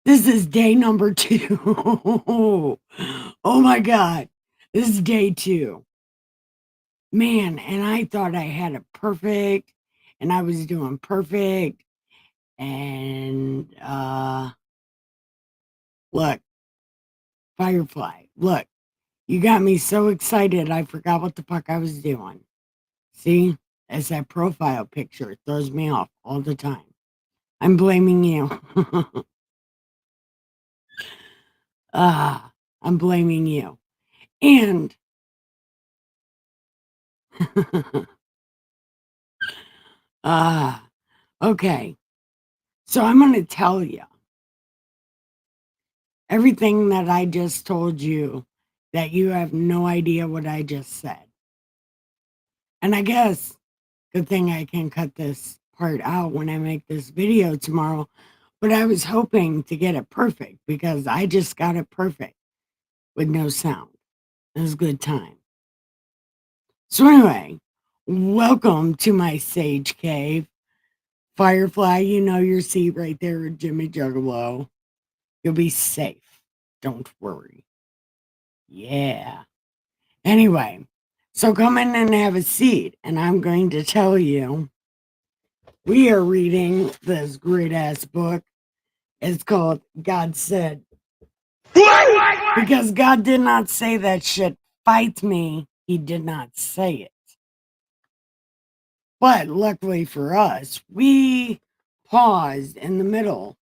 This is day number 2. Oh my God. This is day 2. Man, and I thought I had it perfect and I was doing perfect. And look, Firefly, look, you got me so excited I forgot what the fuck I was doing. See? It's that profile picture. It throws me off all the time. I'm blaming you. I'm blaming you. And okay. So I'm going to tell you everything that I just told you that you have no idea what I just said. And I guess good thing I can cut this part out when I make this video tomorrow. But I was hoping to get it perfect because I just got it perfect with no sound. It was a good time. So anyway, welcome to my sage cave. Firefly, you know your seat right there with Jimmy Juggalo. You'll be safe. Don't worry. Yeah. Anyway, so come in and have a seat, and I'm going to tell you we are reading this great ass book. It's called God Said. Because God did not say that shit. Fight me. He did not say it. But luckily for us, we paused in the middle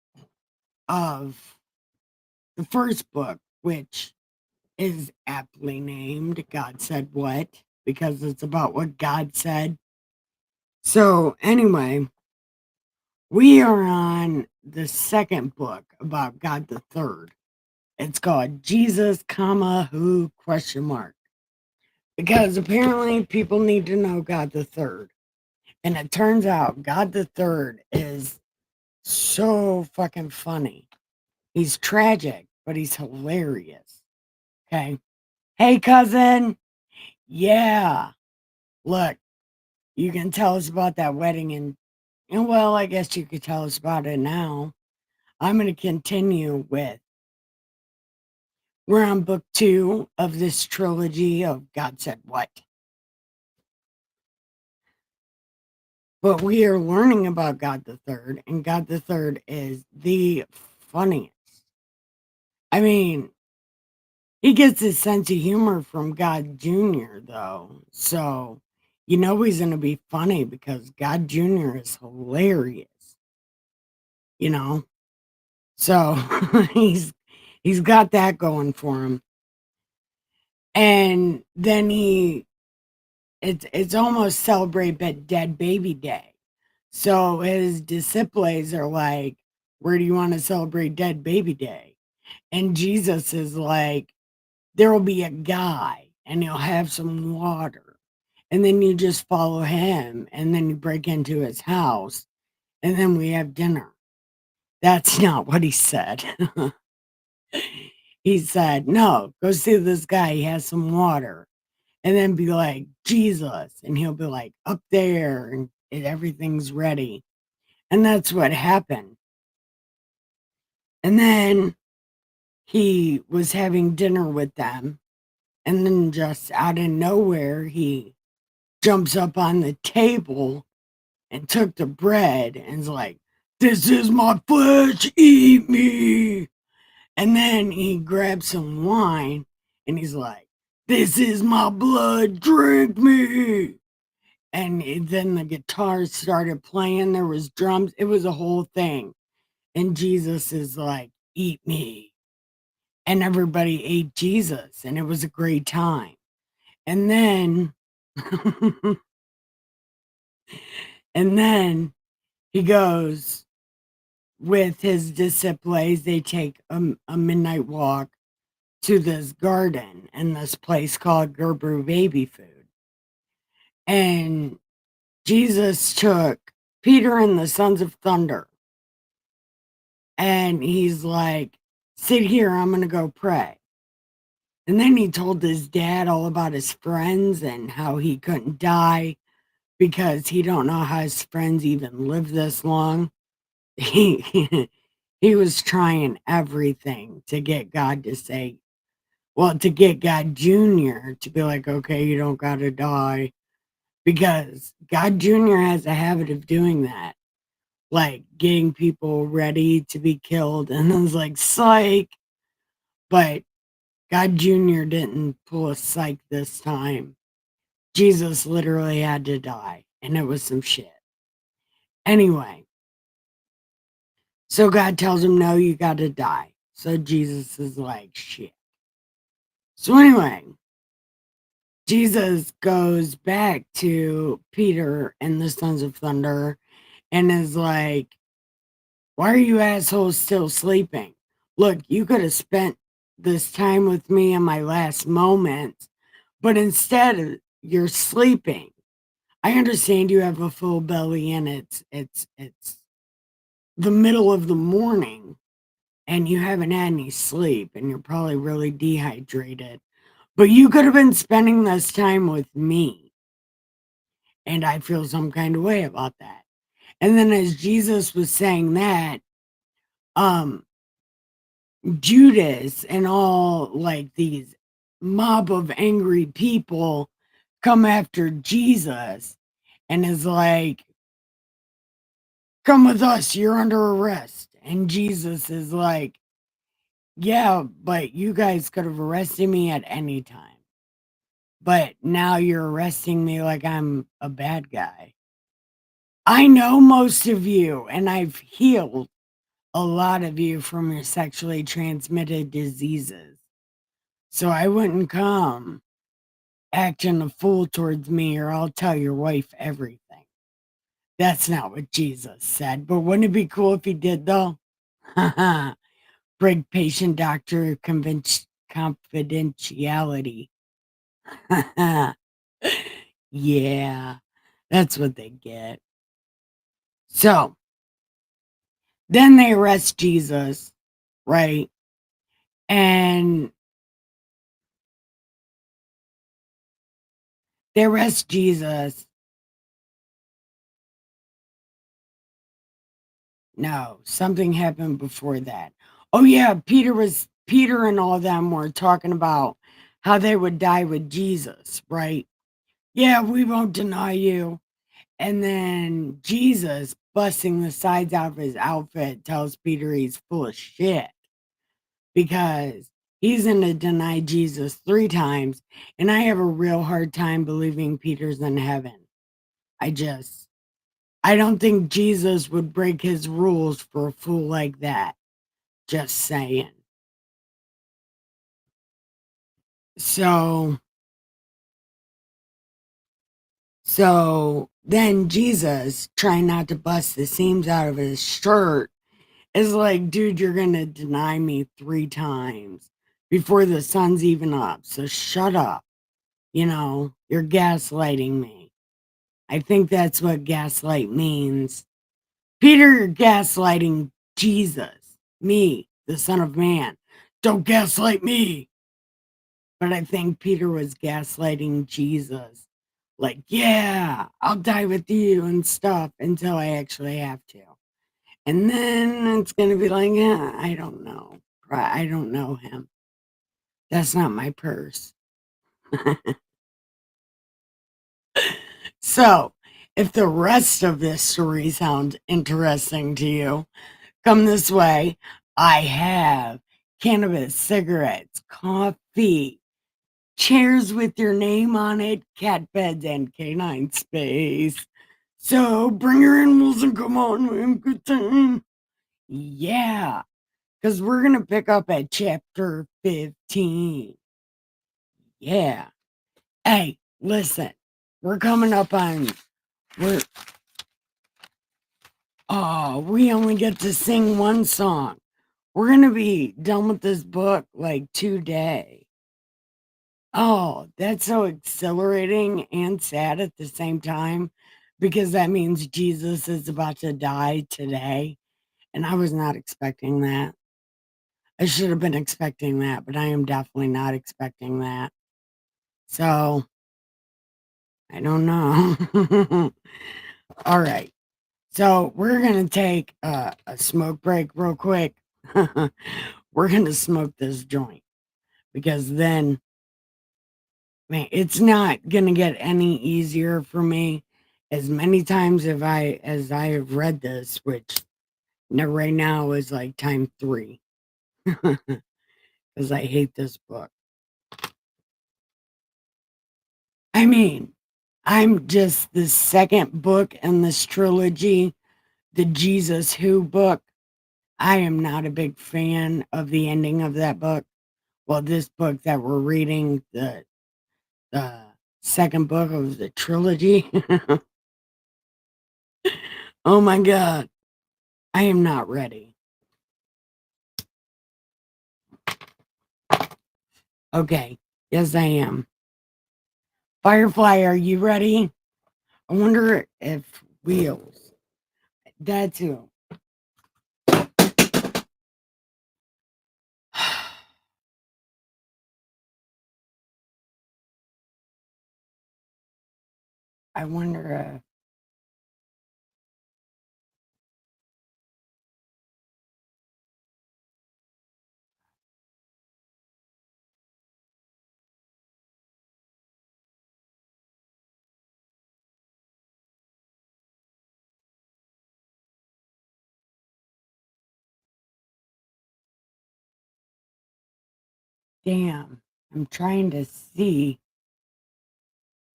of the first book, which is aptly named God Said What, because it's about what God said. So anyway, we are on the second book about God the Third. It's called Jesus, Who, question mark. Because apparently people need to know God the Third. And it turns out God the Third is so fucking funny. He's tragic, but he's hilarious. Okay. Hey, cousin. Yeah. Look, you can tell us about that wedding and well, I guess you could tell us about it now. I'm going to continue with, we're on book 2 of this trilogy of God Said What. But we are learning about God the Third, and God the Third is the funniest. I mean, he gets his sense of humor from God Jr., though. So, you know he's going to be funny because God Jr. is hilarious. You know? So, he's got that going for him. And then it's almost celebrate dead baby day. So his disciples are like, where do you want to celebrate dead baby day? And Jesus is like, there will be a guy and he'll have some water. And then you just follow him and then you break into his house and then we have dinner. That's not what he said. He said, no, go see this guy. He has some water. And then be like, Jesus. And he'll be like, up there. And everything's ready. And that's what happened. And then he was having dinner with them. And then just out of nowhere, he jumps up on the table and took the bread and is like, this is my flesh, eat me. And then he grabs some wine and he's like, this is my blood, drink me. And then the guitar started playing. There was drums. It was a whole thing. And Jesus is like, eat me. And everybody ate Jesus. And it was a great time. And then, and then he goes with his disciples. They take a midnight walk to this garden and this place called Gerber Baby Food. And Jesus took Peter and the Sons of Thunder. And he's like, sit here, I'm going to go pray. And then he told his dad all about his friends and how he couldn't die because he don't know how his friends even live this long. He He was trying everything to get God to say, well, to get God Jr. to be like, okay, you don't got to die. Because God Jr. has a habit of doing that, like getting people ready to be killed. And I was like, psych. But God Jr. didn't pull a psych this time. Jesus literally had to die, and it was some shit. Anyway, so God tells him, no, you got to die. So Jesus is like, shit. So anyway, Jesus goes back to Peter and the Sons of Thunder and is like, why are you assholes still sleeping? Look, you could have spent this time with me in my last moments, but instead you're sleeping. I understand you have a full belly and it's the middle of the morning and you haven't had any sleep and you're probably really dehydrated. But you could have been spending this time with me. And I feel some kind of way about that. And then as Jesus was saying that, um, Judas and all like these mob of angry people come after Jesus and is like, come with us, you're under arrest. And Jesus is like, yeah, but you guys could have arrested me at any time. But now you're arresting me like I'm a bad guy. I know most of you, and I've healed a lot of you from your sexually transmitted diseases. So I wouldn't come acting a fool towards me, or I'll tell your wife everything. That's not what Jesus said. But wouldn't it be cool if he did, though? Break patient doctor confidentiality. Yeah, that's what they get. So then they arrest Jesus, right? And they arrest Jesus. No, something happened before that. Oh yeah, Peter and all them were talking about how they would die with Jesus, right? Yeah, we won't deny you. And then Jesus, busting the sides out of his outfit, tells Peter he's full of shit because he's going to deny Jesus 3 times. And I have a real hard time believing Peter's in heaven. I don't think Jesus would break his rules for a fool like that. Just saying. So then Jesus, trying not to bust the seams out of his shirt, is like, dude, you're gonna deny me 3 times before the sun's even up. So shut up. You're gaslighting me. I think that's what gaslight means. Peter, you're gaslighting Jesus, me, the Son of Man. Don't gaslight me. But I think Peter was gaslighting Jesus. Like, yeah, I'll die with you and stuff until I actually have to. And then it's going to be like, yeah, I don't know. I don't know him. That's not my purse. So, if the rest of this story sounds interesting to you, come this way. I have cannabis, cigarettes, coffee, chairs with your name on it, cat beds, and canine space. So bring your animals and come on, we have a good time. Yeah, because we're going to pick up at chapter 15. Yeah. Hey, listen, we're coming up on, we're, oh, we only get to sing one song. We're going to be done with this book like today. Oh, that's so exhilarating and sad at the same time because that means Jesus is about to die today. And I was not expecting that. I should have been expecting that, but I am definitely not expecting that. So I don't know. All right. So we're going to take a smoke break real quick. We're going to smoke this joint because then, man, it's not going to get any easier for me. As many times as I have read this, which right now is like time 3, because I hate this book. I mean, I'm just the second book in this trilogy, the Jesus Who book. I am not a big fan of the ending of that book. Well, this book that we're reading, the second book of the trilogy. Oh my God. I am not ready. Okay. Yes, I am. Firefly, are you ready? I wonder if Wheels. That too. I wonder if. Damn. I'm trying to see,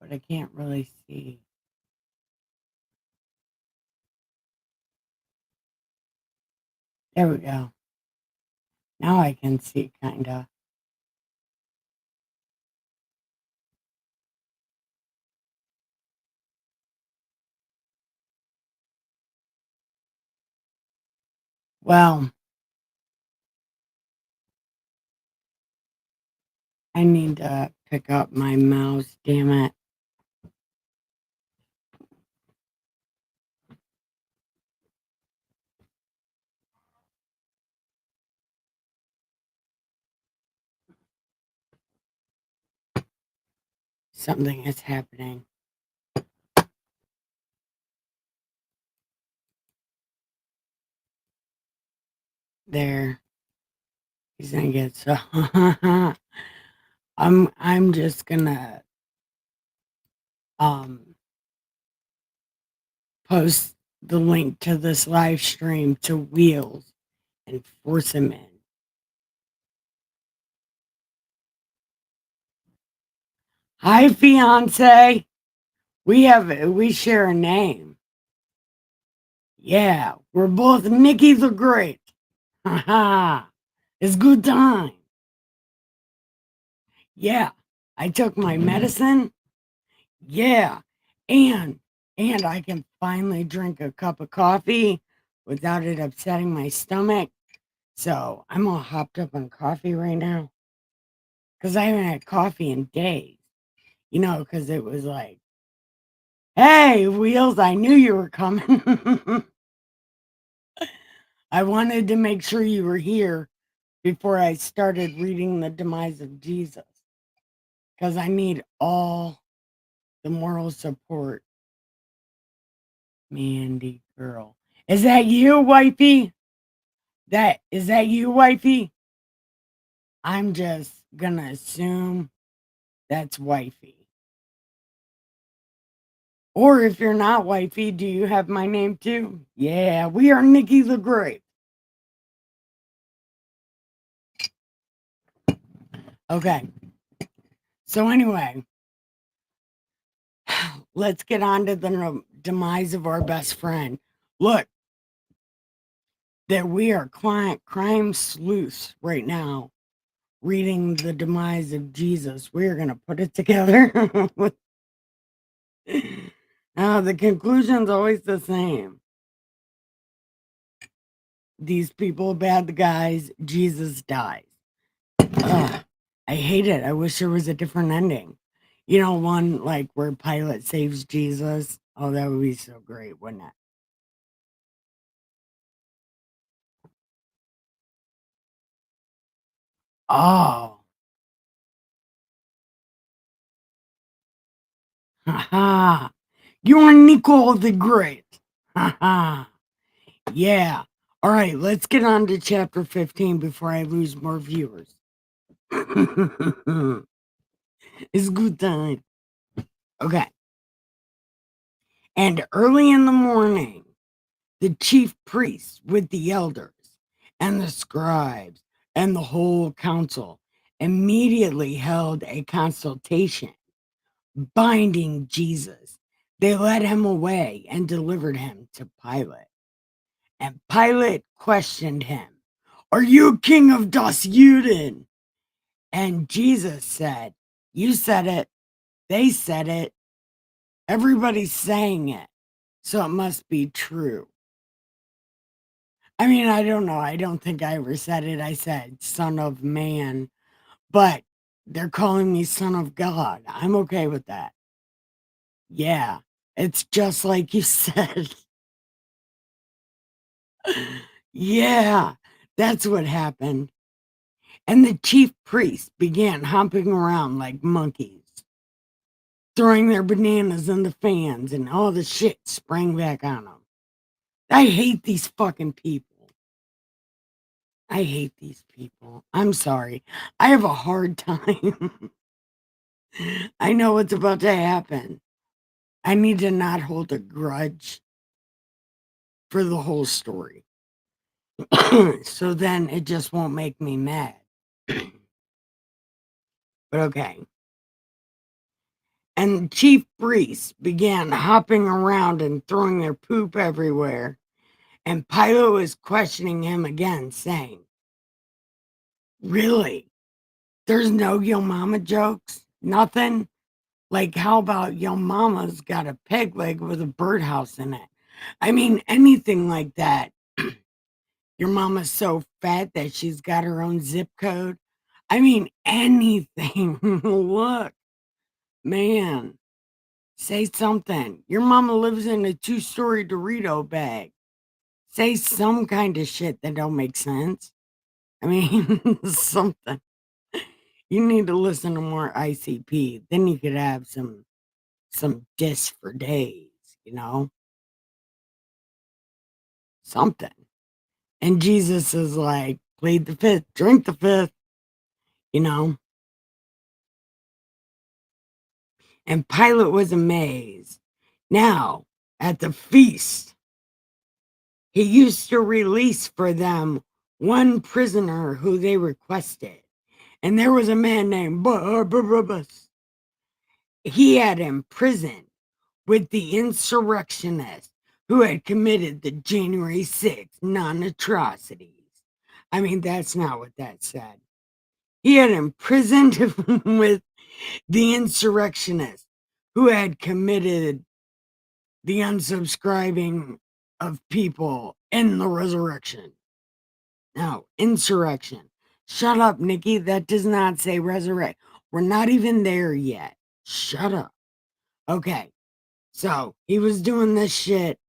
but I can't really see. There we go. Now I can see, kind of. Well, I need to pick up my mouse, damn it. Something is happening. There. He's gonna get so I'm just gonna um post the link to this live stream to Wheels and force him in. Hi, fiance. We share a name. Yeah, we're both Nikki the Great. Ha ha. It's good time. Yeah, I took my medicine. Yeah, and I can finally drink a cup of coffee without it upsetting my stomach. So I'm all hopped up on coffee right now because I haven't had coffee in days. Because it was like, hey, Wheels, I knew you were coming. I wanted to make sure you were here before I started reading The Demise of Jesus because I need all the moral support. Mandy girl. Is that you, wifey? Is that you, wifey? I'm just gonna assume that's wifey. Or if you're not wifey, do you have my name too? Yeah, we are Nikki the Great. Okay. So anyway, let's get on to the demise of our best friend. Look, that we are crime sleuths right now, reading the demise of Jesus. We're gonna put it together. The conclusion's always the same. These people bad guys, Jesus dies. Ugh, I hate it. I wish there was a different ending. One like where Pilate saves Jesus. Oh, that would be so great, wouldn't it? Oh, haha. You're Nicole the Great. Yeah. All right, let's get on to chapter 15 before I lose more viewers. It's good time. Okay. And early in the morning, the chief priests with the elders and the scribes and the whole council immediately held a consultation, binding Jesus. They led him away and delivered him to Pilate. And Pilate questioned him, "Are you king of das Juden?" And Jesus said, "You said it. They said it. Everybody's saying it. So it must be true." I mean, I don't know. I don't think I ever said it. I said son of man, but they're calling me son of God. I'm okay with that. Yeah, it's just like you said. Yeah, that's what happened. And the chief priests began hopping around like monkeys, throwing their bananas in the fans, and all the shit sprang back on them. I hate these fucking people. I hate these people. I'm sorry. I have a hard time. I know what's about to happen. I need to not hold a grudge for the whole story. So then it just won't make me mad. But okay. And chief priests began hopping around and throwing their poop everywhere. And Pilate was questioning him again, saying, "Really? There's no Yo Mama jokes? Nothing? Like, how about Yo Mama's got a peg leg with a birdhouse in it? I mean, anything like that. Your mama's so fat that she's got her own zip code. I mean, anything. Look, man, say something. Your mama lives in a 2-story Dorito bag. Say some kind of shit that don't make sense. I mean, something. You need to listen to more ICP. Then you could have some diss for days, you know? Something. And Jesus is like, plead the fifth, drink the fifth, you know? And Pilate was amazed. Now, at the feast, he used to release for them one prisoner who they requested. And there was a man named Barabbas. He had imprisoned with the insurrectionists who had committed the January 6th non-atrocities. I mean, that's not what that said. He had imprisoned with the insurrectionists who had committed the unsubscribing of people in the resurrection. No, insurrection. Shut up, Nikki. That does not say resurrect. We're not even there yet. Shut up. Okay. So he was doing this shit.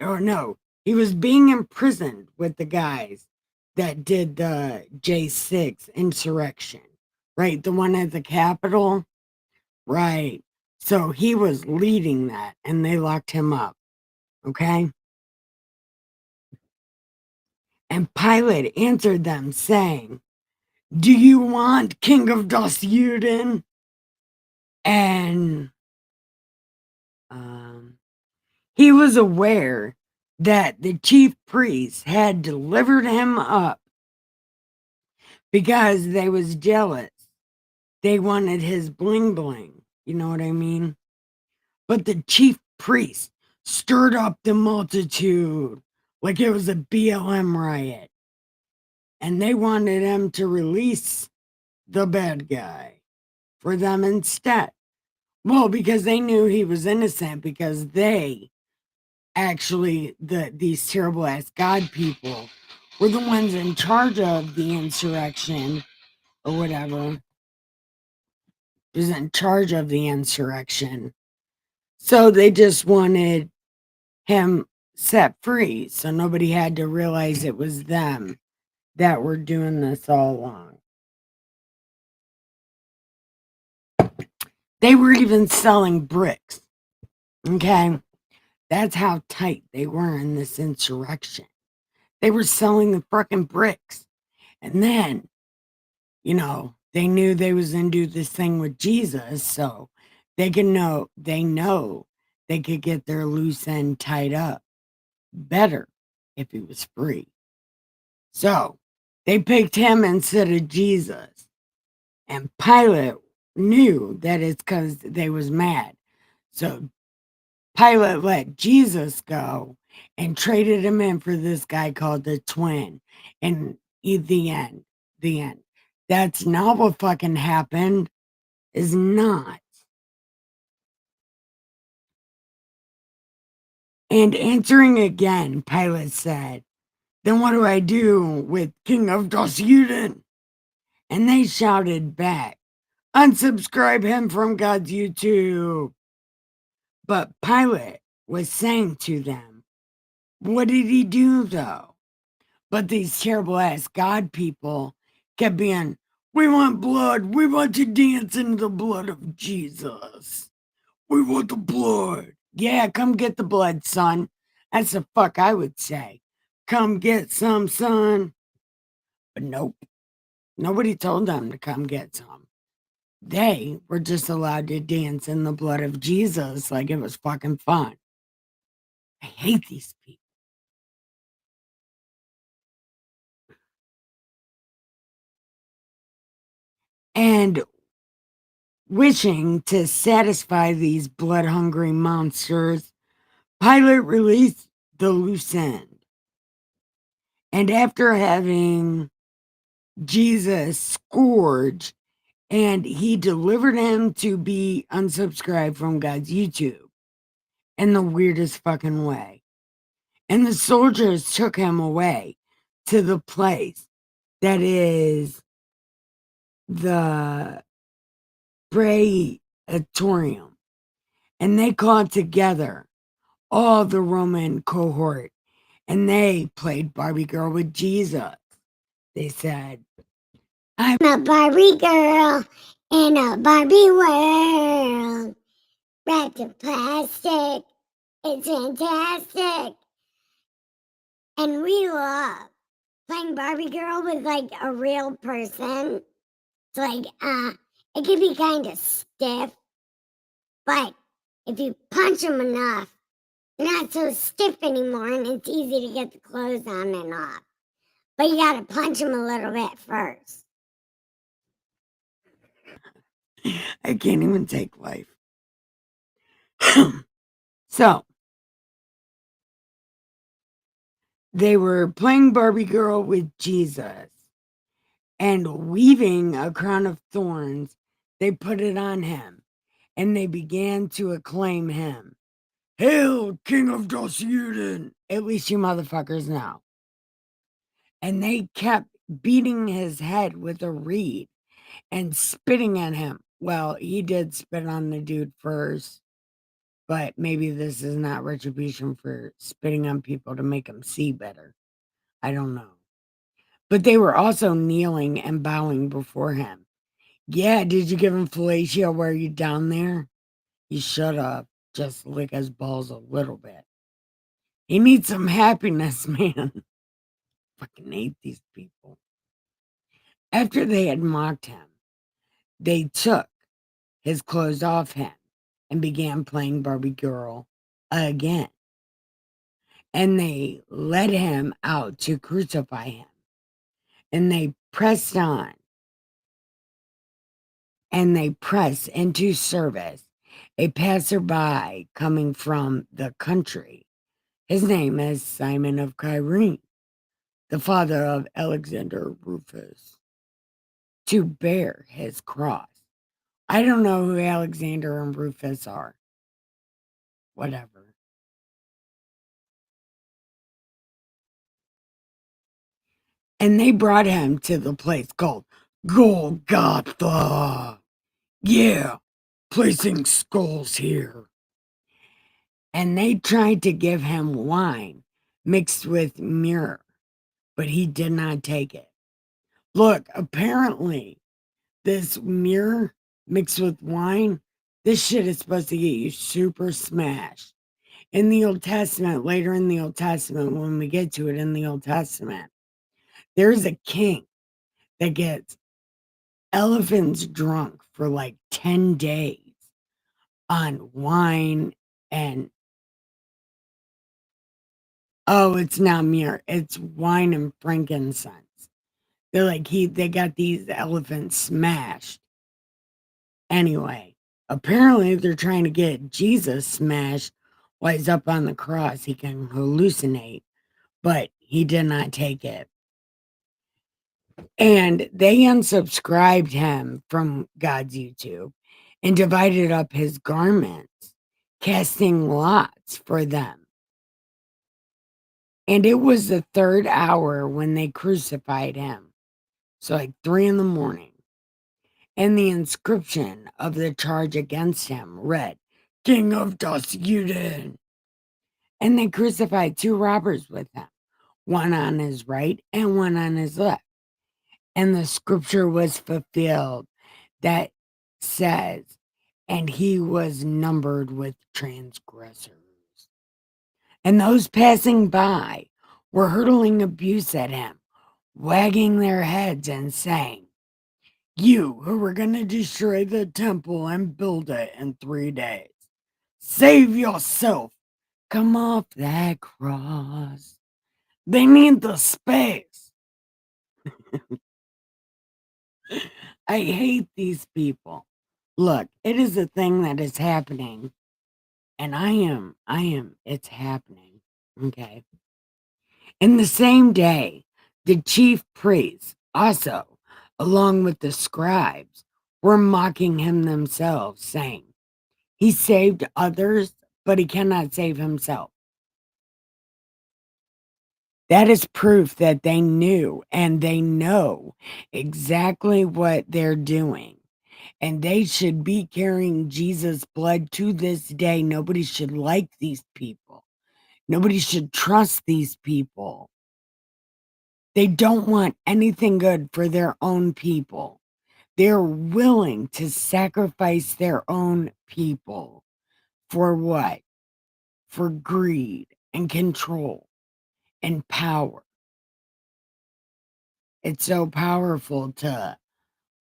Or no, he was being imprisoned with the guys that did the J6 insurrection, right? The one at the Capitol, right? So he was leading that and they locked him up, okay? And Pilate answered them, saying, "Do you want King of das Juden?" And he was aware that the chief priests had delivered him up because they was jealous. They wanted his bling bling. You know what I mean? But the chief priest stirred up the multitude like it was a BLM riot. And they wanted him to release the bad guy for them instead. Well, because they knew he was innocent, because they actually, these terrible ass God people, were the ones in charge of the insurrection or whatever. Was in charge of the insurrection. So they just wanted him set free so nobody had to realize it was them that were doing this all along. They were even selling bricks. Okay. That's how tight they were in this insurrection. They were selling the fucking bricks. And then, they knew they was gonna do this thing with Jesus, so they know they could get their loose end tied up better if he was free. So they picked him instead of Jesus. And Pilate knew that it's because they was mad. So Pilate let Jesus go and traded him in for this guy called the twin. And the end. That's not what fucking happened. Is not. And answering again, Pilate said, "Then what do I do with King of Dosuden?" And they shouted back, "Unsubscribe him from God's YouTube." But Pilate was saying to them, what did he do though? But these terrible ass God people kept being, "We want blood. We want to dance in the blood of Jesus. We want the blood." Yeah, come get the blood, son. That's the fuck I would say. Come get some, son. But nope, nobody told them to come get some. They were just allowed to dance in the blood of Jesus like it was fucking fun. I hate these people. And wishing to satisfy these blood hungry monsters, Pilate released the loose end. And after having Jesus scourged, and he delivered him to be unsubscribed from God's YouTube in the weirdest fucking way. And the soldiers took him away to the place that is the Praetorium. And they called together all the Roman cohort and they played Barbie Girl with Jesus. They said, "I'm a Barbie girl in a Barbie world. Wrapped in plastic. It's fantastic." And we love playing Barbie Girl with like a real person. It's like, it can be kind of stiff, but if you punch them enough, they're not so stiff anymore and it's easy to get the clothes on and off. But you gotta punch them a little bit first. I can't even take life. So, they were playing Barbie Girl with Jesus and weaving a crown of thorns. They put it on him and they began to acclaim him. "Hail, King of Dosuden!" At least you motherfuckers know. And they kept beating his head with a reed and spitting at him. Well, he did spit on the dude first, but maybe this is not retribution for spitting on people to make them see better. I don't know. But they were also kneeling and bowing before him. "Yeah, did you give him fellatio while you down there? You should have. Just lick his balls a little bit. He needs some happiness, man." Fucking hate these people. After they had mocked him, they took his clothes off him and began playing Barbie Girl again. And they led him out to crucify him. And they pressed on. And they pressed into service a passerby coming from the country. His name is Simon of Cyrene, the father of Alexander Rufus, to bear his cross. I don't know who Alexander and Rufus are. Whatever. And they brought him to the place called Golgotha. Yeah, placing skulls here. And they tried to give him wine mixed with myrrh, but he did not take it. Look, apparently, this myrrh mixed with wine, this shit is supposed to get you super smashed. In the Old Testament, later in the Old Testament, when we get to it in the Old Testament, there's a king that gets elephants drunk for like 10 days on wine and oh, it's not myrrh, it's wine and frankincense. They're like they got these elephants smashed. Anyway, apparently they're trying to get Jesus smashed while he's up on the cross. He can hallucinate, but he did not take it. And they unsubscribed him from God's YouTube and divided up his garments, casting lots for them. And it was the third hour when they crucified him. So, like 3 in the morning. And the inscription of the charge against him read, King of Dosuden. And they crucified 2 robbers with him, one on his right and one on his left. And the scripture was fulfilled that says, and he was numbered with transgressors. And those passing by were hurling abuse at him, wagging their heads and saying, You who were going to destroy the temple and build it in 3 days, save yourself. Come off that cross. They need the space. I hate these people. Look, it is a thing that is happening. And it's happening. Okay. In the same day, the chief priests also, along with the scribes, were mocking him themselves, saying, He saved others, but he cannot save himself. That is proof that they knew and they know exactly what they're doing. And they should be carrying Jesus' blood to this day. Nobody should like these people. Nobody should trust these people. They don't want anything good for their own people. They're willing to sacrifice their own people. For what? For greed and control and power. It's so powerful to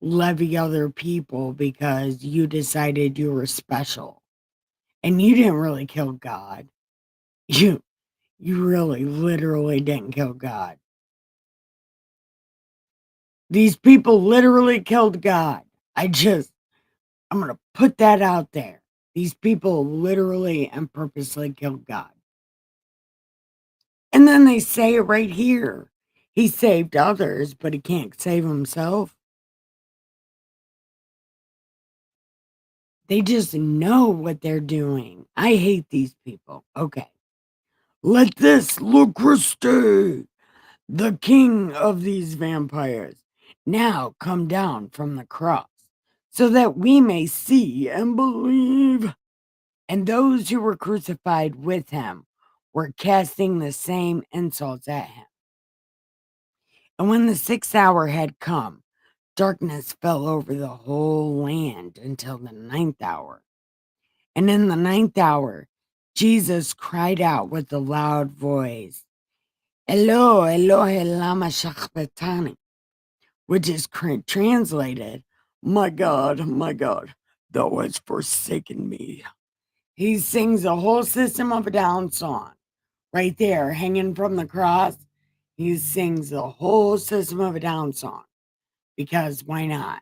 levy other people because you decided you were special. And you didn't really kill God. You really literally didn't kill God. These people literally killed God. I'm going to put that out there. These people literally and purposely killed God. And then they say it right here. He saved others, but he can't save himself. They just know what they're doing. I hate these people. Okay. Let this Lucreste, the king of these vampires, now come down from the cross, so that we may see and believe. And those who were crucified with him were casting the same insults at him. And when the 6th hour had come, darkness fell over the whole land until the 9th hour. And in the 9th hour, Jesus cried out with a loud voice, Eloi, Eloi, lama sabachthani, which is translated, my God, thou hast forsaken me. He sings the whole System of a Down song right there, hanging from the cross. He sings the whole System of a Down song because why not?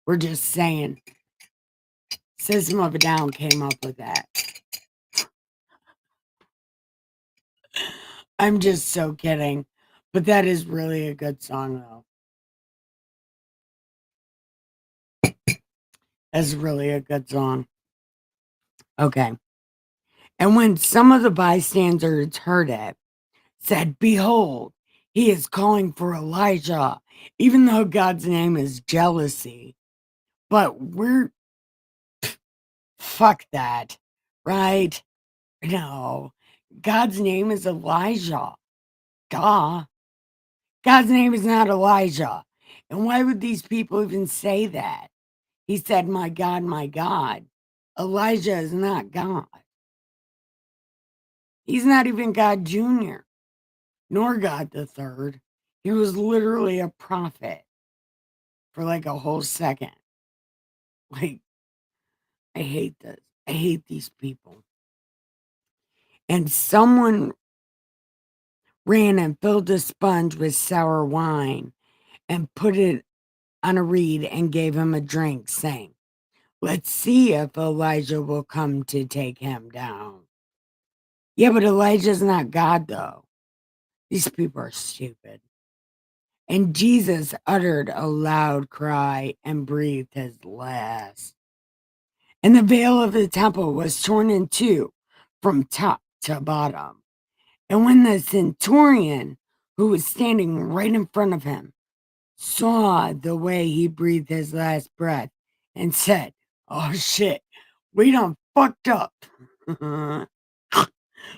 We're just saying System of a Down came up with that. I'm just so kidding. But that is really a good song, though. That's really a good song. Okay. And when some of the bystanders heard it, said, Behold, he is calling for Elijah, even though God's name is jealousy. But fuck that, right? No, God's name is Elijah. Duh. God's name is not Elijah. And why would these people even say that? He said, my God, my God. Elijah is not God. He's not even God Jr., nor God the Third. He was literally a prophet for like a whole second. Like, I hate this. I hate these people. And someone ran and filled a sponge with sour wine and put it on a reed and gave him a drink, saying, "Let's see if Elijah will come to take him down." Yeah, but Elijah's not God, though. These people are stupid. And Jesus uttered a loud cry and breathed his last. And the veil of the temple was torn in two from top to bottom. And when the centurion, who was standing right in front of him, saw the way he breathed his last breath and said, "Oh shit, we done fucked up."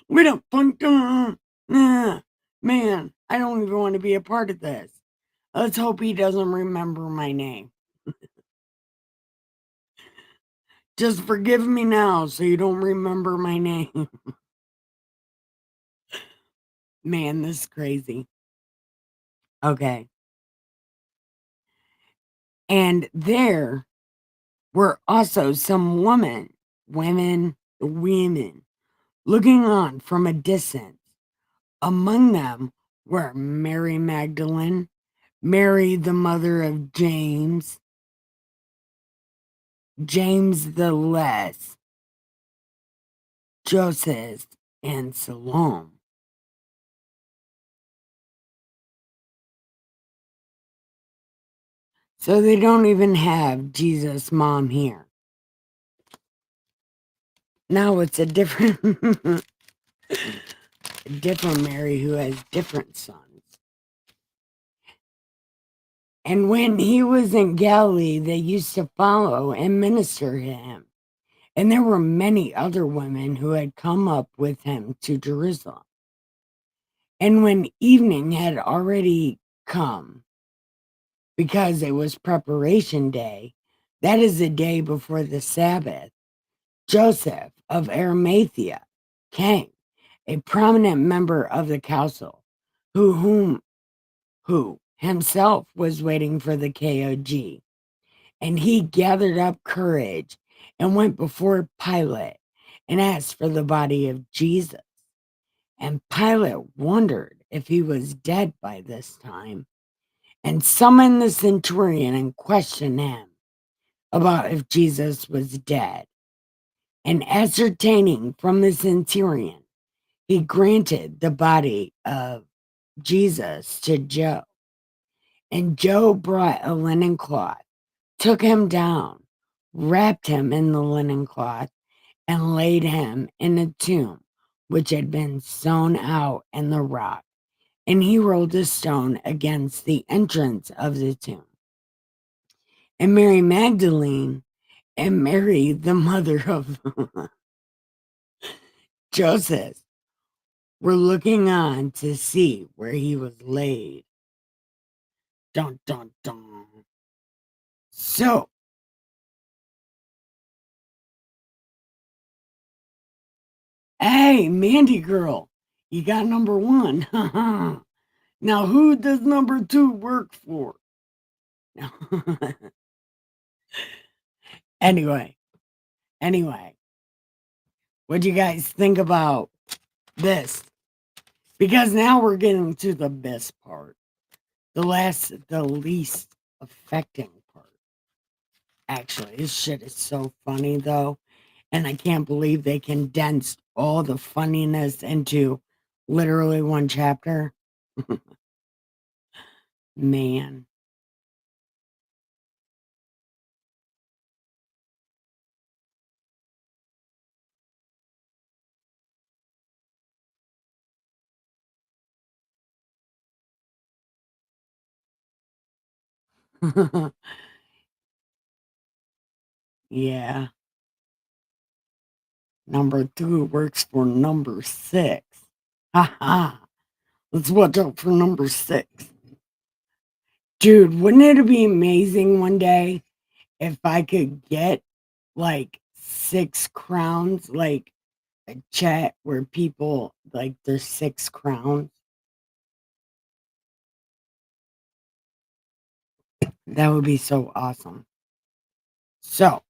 We done fucked up. Man, I don't even want to be a part of this. Let's hope he doesn't remember my name. Just forgive me now so you don't remember my name. Man, this is crazy. Okay. And there were also some women, looking on from a distance. Among them were Mary Magdalene, Mary, the mother of James, James the Less, Joseph, and Salome. So they don't even have Jesus' mom here. Now it's a different different Mary who has different sons. And when he was in Galilee, they used to follow and minister to him. And there were many other women who had come up with him to Jerusalem. And when evening had already come, because it was preparation day, that is the day before the Sabbath, Joseph of Arimathea came, a prominent member of the council, who himself was waiting for the KOG. And he gathered up courage and went before Pilate and asked for the body of Jesus. And Pilate wondered if he was dead by this time and summoned the centurion and questioned him about if Jesus was dead. And ascertaining from the centurion, he granted the body of Jesus to Joe. And Joe brought a linen cloth, took him down, wrapped him in the linen cloth, and laid him in a tomb which had been sewn out in the rock. And he rolled a stone against the entrance of the tomb. And Mary Magdalene and Mary, the mother of Joseph, were looking on to see where he was laid. Dun, dun, dun. So, hey, Mandy girl, you got number one. Now, who does number two work for? anyway, anyway, what do you guys think about this? Because now we're getting to the best part, the least affecting part. Actually, this shit is so funny though, and I can't believe they condensed all the funniness into literally one chapter. Man. Yeah. Number two works for number six. Ha ha. Let's watch out for number six. Dude, wouldn't it be amazing one day if I could get like 6 crowns? Like, a chat where people like there's 6 crowns? That would be so awesome. So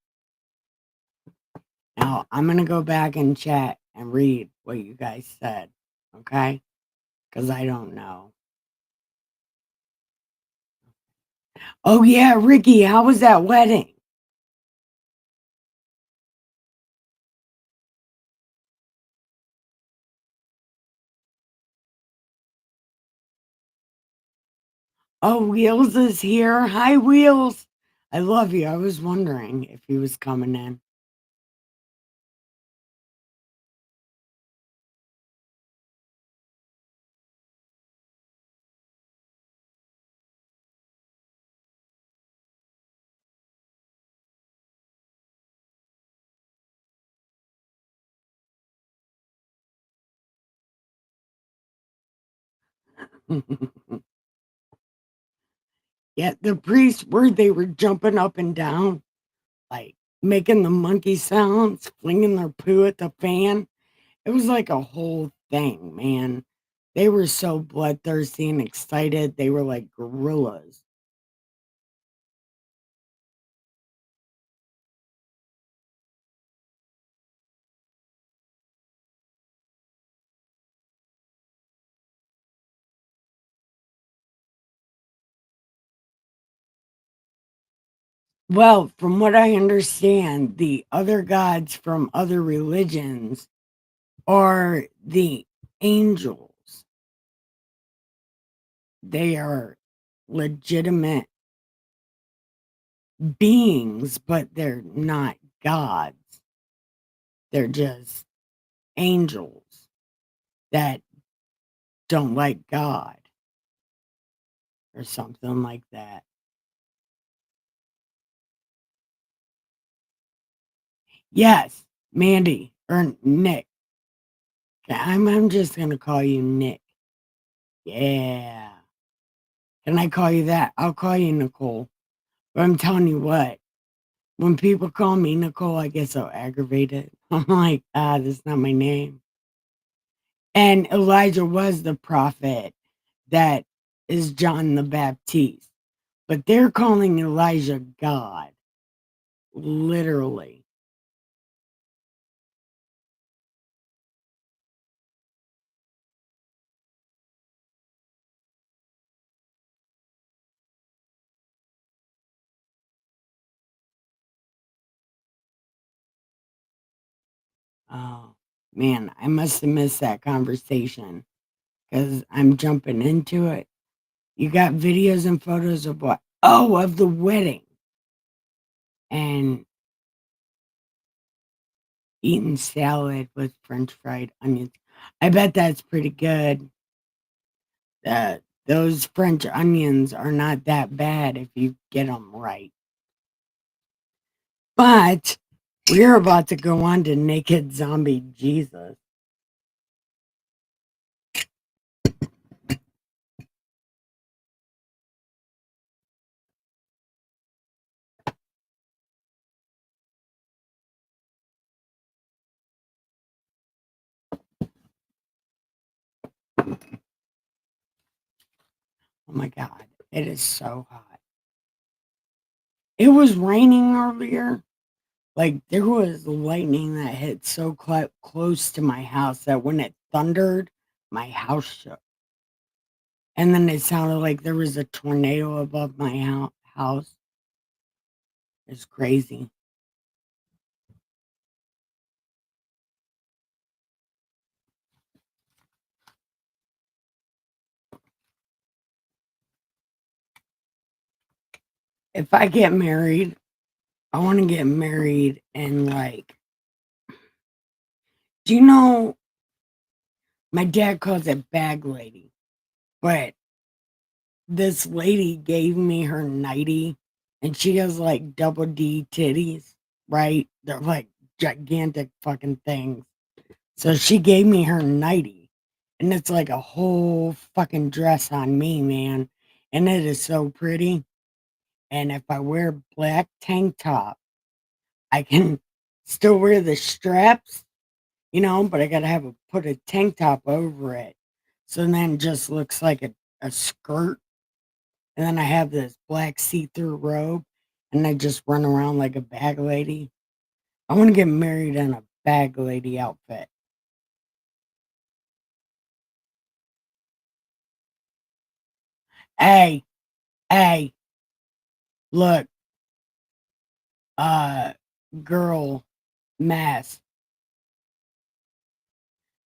now I'm gonna go back and chat and read what you guys said, okay? Because I don't know. Oh yeah, Ricky, how was that wedding? Oh, Wheels is here. Hi, Wheels. I love you. I was wondering if he was coming in. Yeah, the priests they were jumping up and down, like making the monkey sounds, flinging their poo at the fan. It was like a whole thing, man. They were so bloodthirsty and excited. They were like gorillas. Well, from what I understand, the other gods from other religions are the angels. They are legitimate beings, but they're not gods. They're just angels that don't like God or something like that. Yes, Mandy or Nick. I'm just gonna call you Nick. Yeah. Can I call you that? I'll call you Nicole. But I'm telling you what, when people call me Nicole, I get so aggravated. I'm like, that's not my name. And Elijah was the prophet that is John the Baptist. But they're calling Elijah God, literally. Oh, man, I must have missed that conversation because I'm jumping into it. You got videos and photos of what? Oh, of the wedding and eating salad with French fried onions. I bet that's pretty good. Those French onions are not that bad if you get them right. But we're about to go on to Naked Zombie Jesus. Oh my God, it is so hot. It was raining earlier. Like there was lightning that hit so close to my house that when it thundered, my house shook. And then it sounded like there was a tornado above my house. It's crazy. If I get married, I want to get married and like, do you know, my dad calls it bag lady, but this lady gave me her nightie and she has like double D titties, right? They're like gigantic fucking things. So she gave me her nightie and it's like a whole fucking dress on me, man. And it is so pretty. And if I wear black tank top, I can still wear the straps, but I gotta put a tank top over it. So then it just looks like a skirt. And then I have this black see-through robe and I just run around like a bag lady. I want to get married in a bag lady outfit. Hey, hey, look, uh, girl, mass.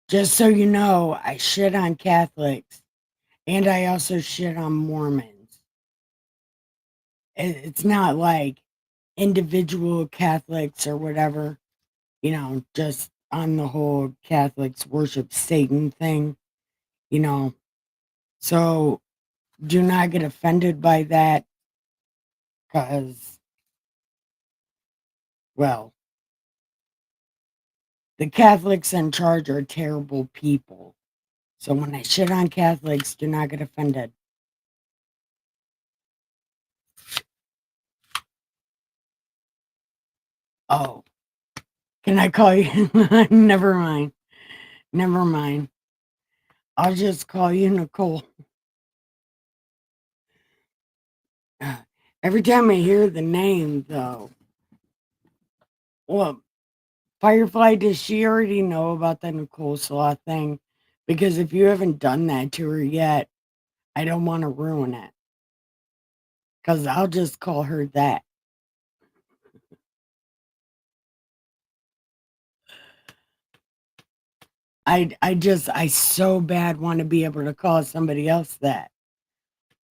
Just so you know, I shit on Catholics and I also shit on Mormons. It's not like individual Catholics or whatever, just on the whole Catholics worship Satan thing, you know. So do not get offended by that because, well, the Catholics in charge are terrible people. So when I shit on Catholics, do not get offended. Oh, can I call you? Never mind. Never mind. I'll just call you Nicole. Every time I hear the name, though, well, Firefly, does she already know about the Nicole Slaw thing? Because if you haven't done that to her yet, I don't want to ruin it. Because I'll just call her that. I so bad want to be able to call somebody else that.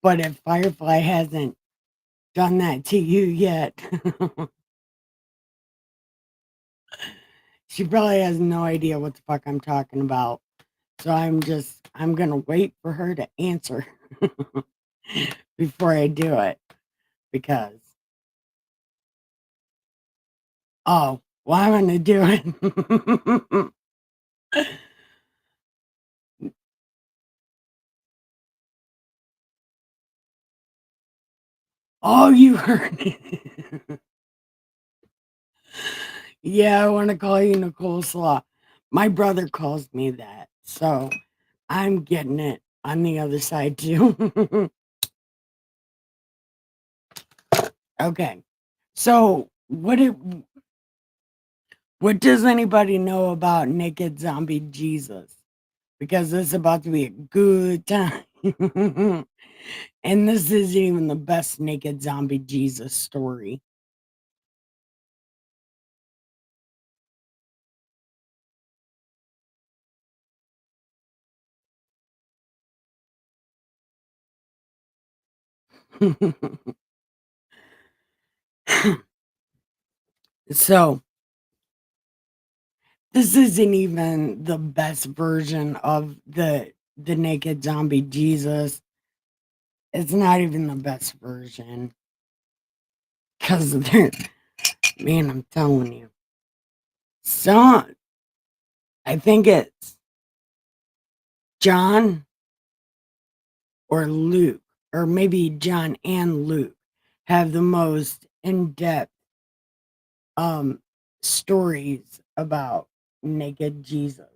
But if Firefly hasn't done that to you yet, she probably has no idea what the fuck I'm talking about. So I'm going to wait for her to answer before I do it. Because, oh, well, I'm going to do it. Oh, you heard it. Yeah, I want to call you Nicole Slaw. My brother calls me that. So I'm getting it on the other side too. Okay. So what does anybody know about Naked Zombie Jesus? Because this is about to be a good time. And this isn't even the best Naked Zombie Jesus story. So this isn't even the best version of the Naked Zombie Jesus. It's not even the best version. Because they're, man, I'm telling you. So I think it's John or Luke, or maybe John and Luke have the most in-depth um stories about naked Jesus.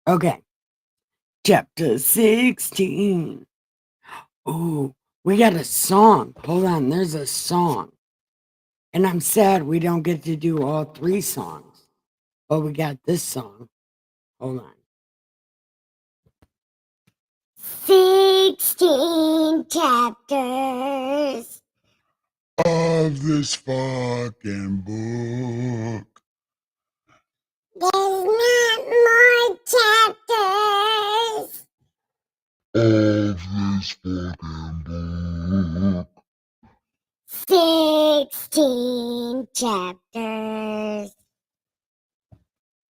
Okay, chapter 16. Oh, we got a song. Hold on, there's a song. And I'm sad we don't get to do all three songs. But we got this song. Hold on. 16 chapters of this fucking book. There's not more chapters of this fucking book. 16 chapters.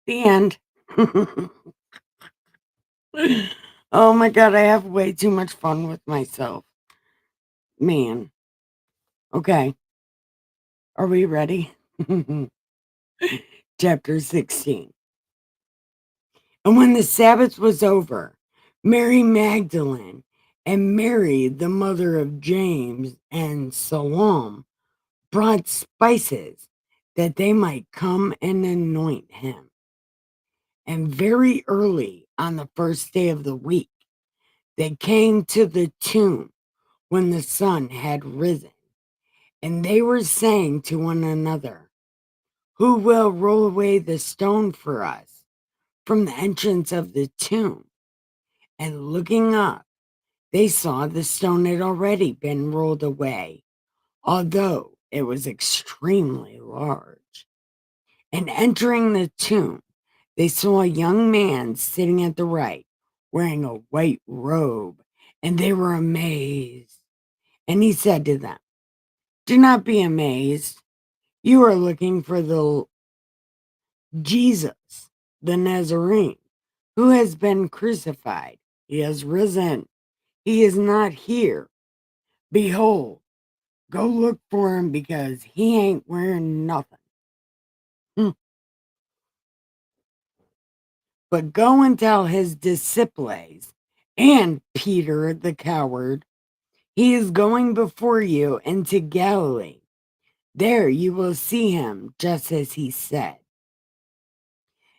The end. Oh my god, I have way too much fun with myself. Man. Okay. Are we ready? Chapter 16. And when the Sabbath was over, Mary Magdalene And Mary, the mother of James and Salome, brought spices that they might come and anoint him. And very early on the first day of the week, they came to the tomb when the sun had risen. And they were saying to one another, "Who will roll away the stone for us from the entrance of the tomb?" And looking up, they saw the stone had already been rolled away, although it was extremely large. And entering the tomb, they saw a young man sitting at the right, wearing a white robe, and they were amazed. And he said to them, "Do not be amazed. You are looking for the Jesus, the Nazarene, who has been crucified. He has risen. He is not here. Behold, go look for him because he ain't wearing nothing. Hmm. But go and tell his disciples and Peter the coward, he is going before you into Galilee. There you will see him just as he said."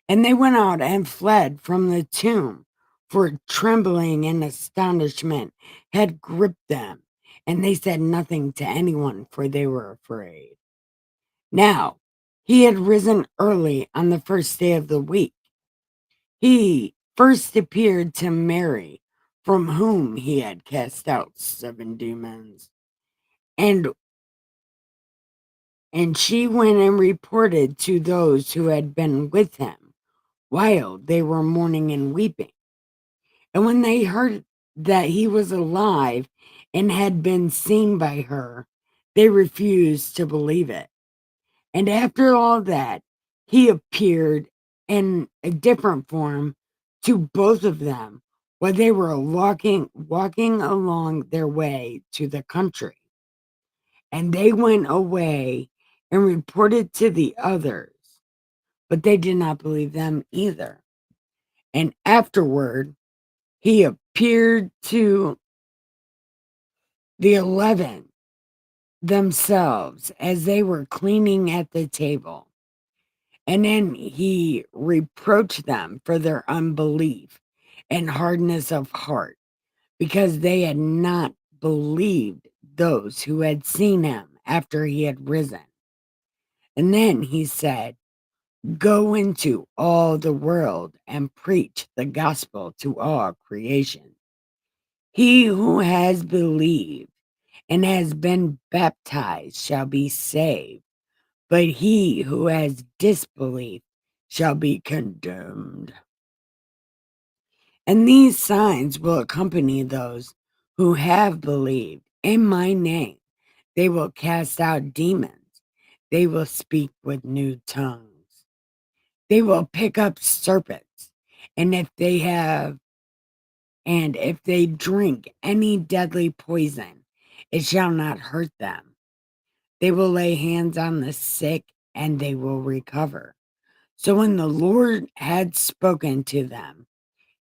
And they went out and fled from the tomb, for trembling and astonishment had gripped them, and they said nothing to anyone, for they were afraid. Now, he had risen early on the first day of the week. He first appeared to Mary, from whom he had cast out 7 demons. And she went and reported to those who had been with him, while they were mourning and weeping. And when they heard that he was alive and had been seen by her, they refused to believe it. And after all that, he appeared in a different form to both of them while they were walking along their way to the country. And they went away and reported to the others, but they did not believe them either. And afterward, he appeared to the 11 themselves as they were cleaning at the table. And then he reproached them for their unbelief and hardness of heart, because they had not believed those who had seen him after he had risen. And then he said, "Go into all the world and preach the gospel to all creation. He who has believed and has been baptized shall be saved, but he who has disbelieved shall be condemned. And these signs will accompany those who have believed. In my name, they will cast out demons. They will speak with new tongues. They will pick up serpents. And if they drink any deadly poison, it shall not hurt them. They will lay hands on the sick and they will recover." So when the Lord had spoken to them,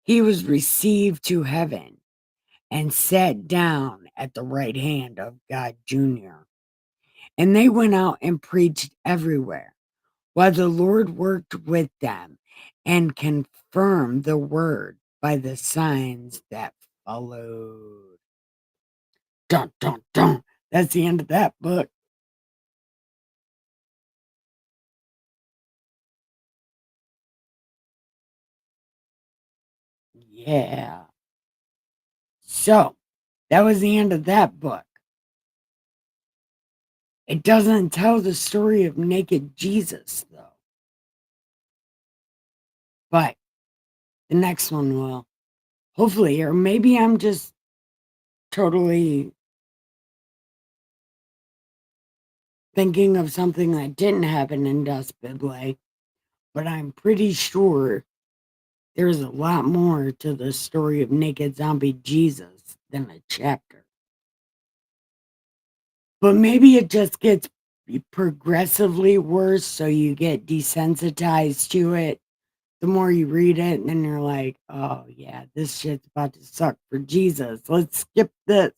he was received to heaven and sat down at the right hand of God Jr. And they went out and preached everywhere, while the Lord worked with them and confirmed the word by the signs that followed. Dun, dun, dun. That's the end of that book. Yeah. So that was the end of that book. It doesn't tell the story of naked Jesus, though. But the next one will. Hopefully, or maybe I'm just totally thinking of something that didn't happen in Dust Bibley, but I'm pretty sure there's a lot more to the story of naked zombie Jesus than a chapter. But maybe it just gets progressively worse, so you get desensitized to it the more you read it, and then you're like, oh, yeah, this shit's about to suck for Jesus. Let's skip this.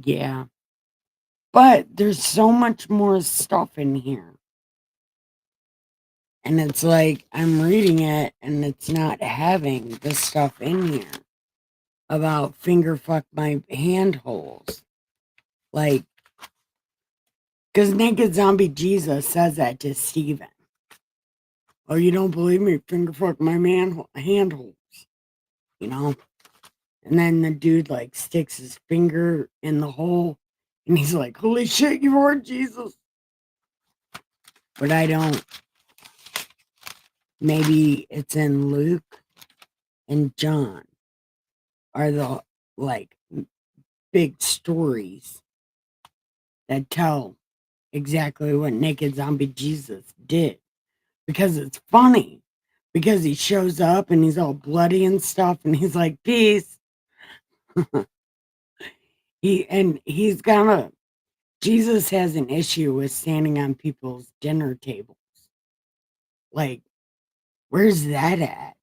Yeah. But there's so much more stuff in here. And it's like I'm reading it and it's not having the stuff in here about finger fuck my hand holes. Like, because Naked Zombie Jesus says that to Steven. Oh, you don't believe me? Finger fuck my hand holes. You know? And then the dude like sticks his finger in the hole and he's like, holy shit, you are Jesus. But I don't. Maybe it's in Luke and John are the like big stories that tell exactly what Naked Zombie Jesus did because it's funny because he shows up and he's all bloody and stuff and he's like peace. He's gonna Jesus has an issue with standing on people's dinner tables. Like, where's that at?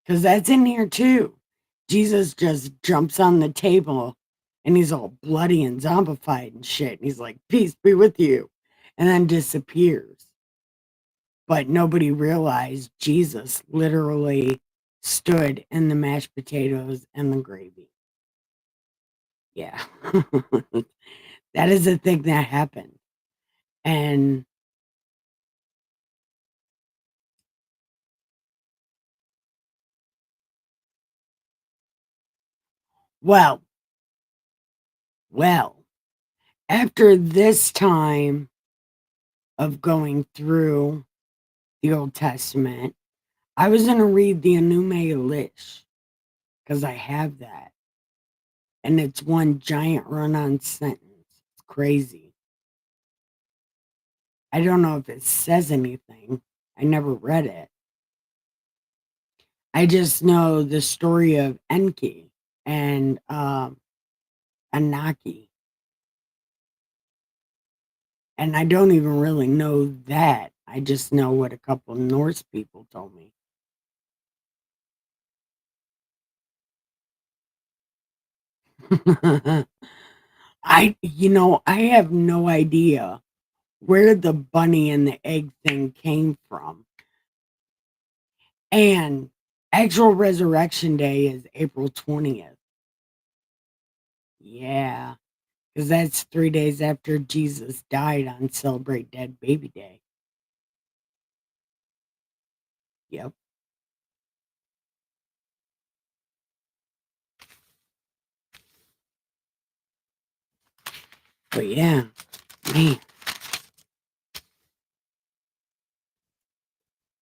Because that's in here too. Jesus just jumps on the table and he's all bloody and zombified and shit. And he's like, peace be with you. And then disappears. But nobody realized Jesus literally stood in the mashed potatoes and the gravy. Yeah. That is a thing that happened. And well, well, after this time of going through the Old Testament, I was going to read the Anume Elish because I have that. And it's one giant run on sentence. It's crazy. I don't know if it says anything. I never read it. I just know the story of Enki and Anaki. And I don't even really know that. I just know what a couple Norse people told me. I have no idea where the bunny and the egg thing came from. And actual resurrection day is April 20th. Yeah, because that's 3 days after Jesus died on Celebrate Dead Baby Day. Yep. But yeah, man,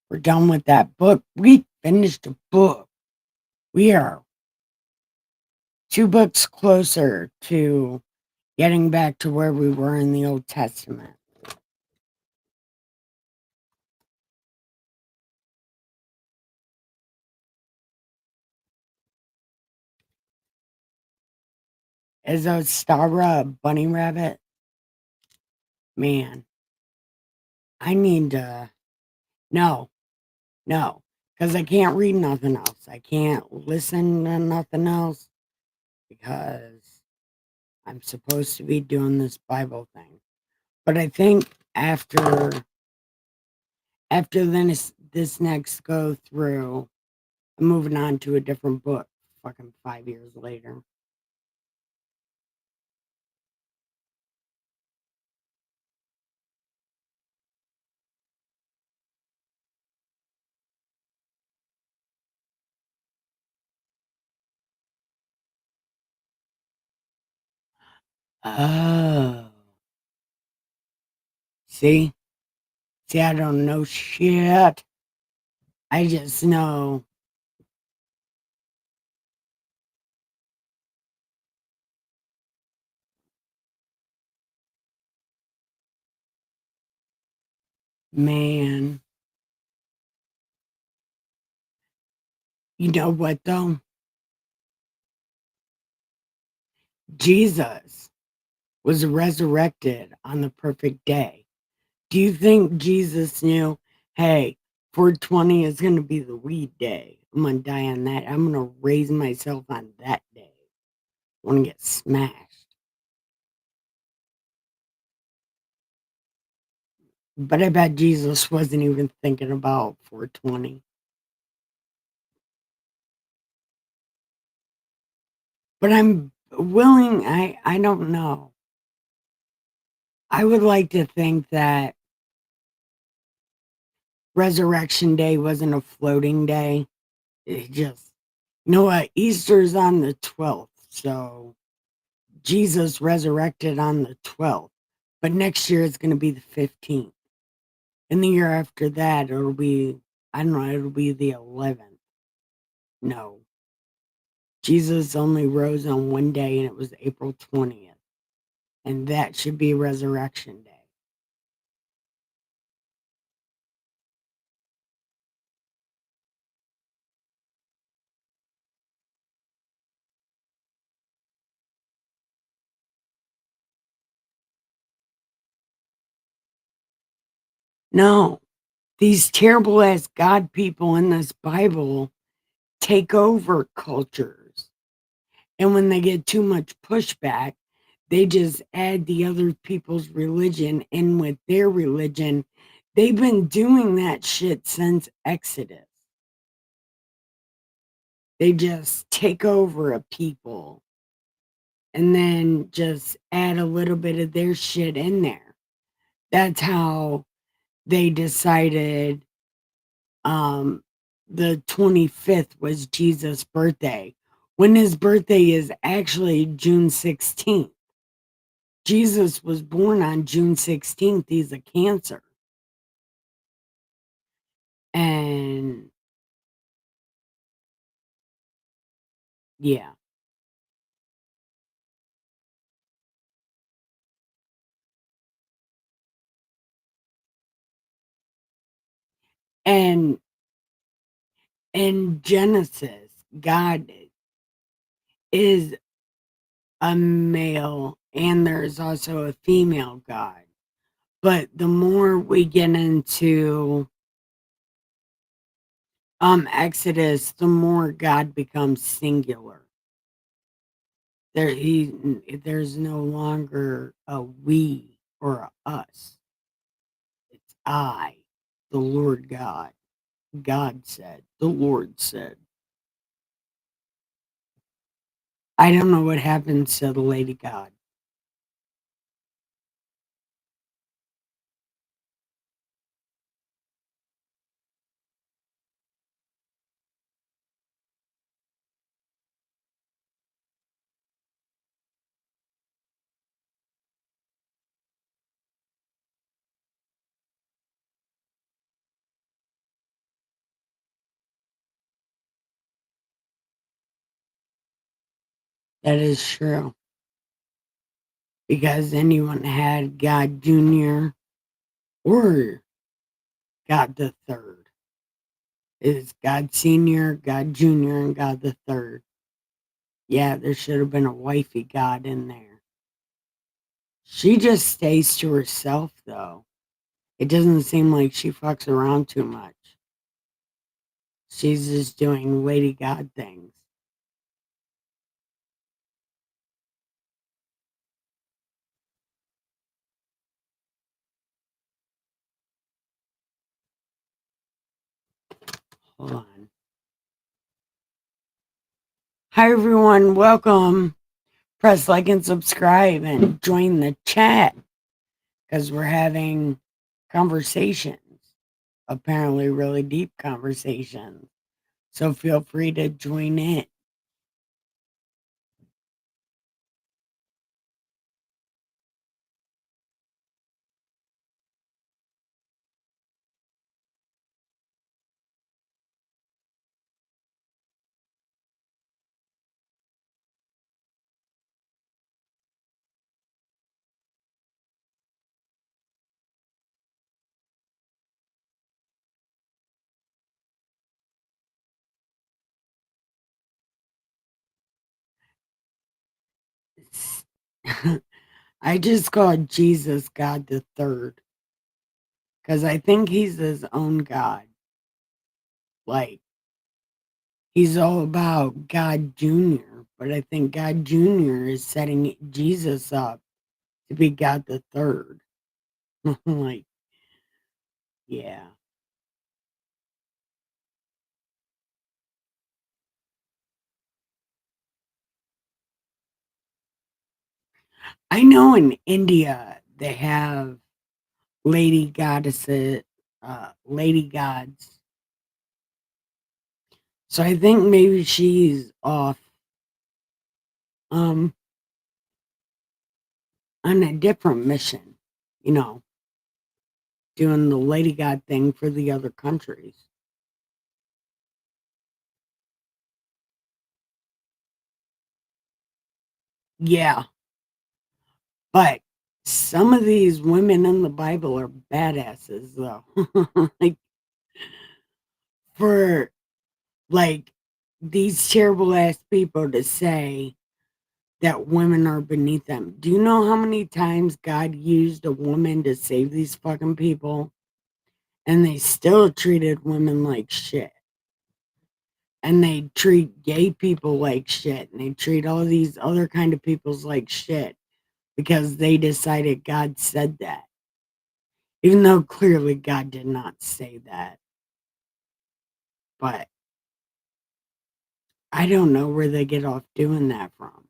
we're done with that book. We finished a book. We are 2 books closer to getting back to where we were in the Old Testament. Is a Stara a bunny rabbit? Man, I need to. No, no, because I can't read nothing else. I can't listen to nothing else because I'm supposed to be doing this Bible thing. But I think after this next go through, I'm moving on to a different book. Fucking 5 years later. Oh, see, I don't know shit. I just know, man. You know what though? Jesus was resurrected on the perfect day. Do you think Jesus knew, hey, 420 is going to be the weed day? I'm going to die on that. I'm going to raise myself on that day. I want to get smashed. But I bet Jesus wasn't even thinking about 420. But I'm willing, I don't know. I would like to think that Resurrection Day wasn't a floating day. It just, you know what? Easter's on the 12th. So Jesus resurrected on the 12th. But next year it's going to be the 15th. And the year after that, it'll be, I don't know, it'll be the 11th. No. Jesus only rose on one day and it was April 20th. And that should be Resurrection Day. No, these terrible ass God people in this Bible take over cultures. And when they get too much pushback, they just add the other people's religion in with their religion. They've been doing that shit since Exodus. They just take over a people and then just add a little bit of their shit in there. That's how they decided um the 25th was Jesus' birthday, when his birthday is actually June 16th. Jesus was born on June 16th. He's a Cancer. And yeah. And in Genesis, God is a male and there's also a female God. But the more we get into Exodus, the more God becomes singular. There's no longer a we or a us. It's I, the Lord God. God said, the Lord said. I don't know what happens to the Lady God. That is true. Because anyone had God Jr. or God the Third. It's God Senior, God Junior, and God the Third. Yeah, there should have been a wifey God in there. She just stays to herself, though. It doesn't seem like she fucks around too much. She's just doing Lady God things. Hold on. Hi, everyone. Welcome. Press like and subscribe and join the chat because we're having conversations. Apparently, really deep conversations. So feel free to join in. It's- 'Cause. I just called Jesus God the Third. because I think he's his own God. Like, he's all about God Jr., but I think God Jr. is setting Jesus up to be God the third. Like, yeah. I know in India they have lady goddesses, lady gods. So I think maybe she's off um on a different mission, you know, doing the lady god thing for the other countries. Yeah, but some of these women in the Bible are badasses though. Like for like these terrible ass people to say that women are beneath them. Do you know how many times God used a woman to save these fucking people? And they still treated women like shit. And they treat gay people like shit. And they treat all these other kind of peoples like shit because they decided God said that. Even though clearly God did not say that. But I don't know where they get off doing that from.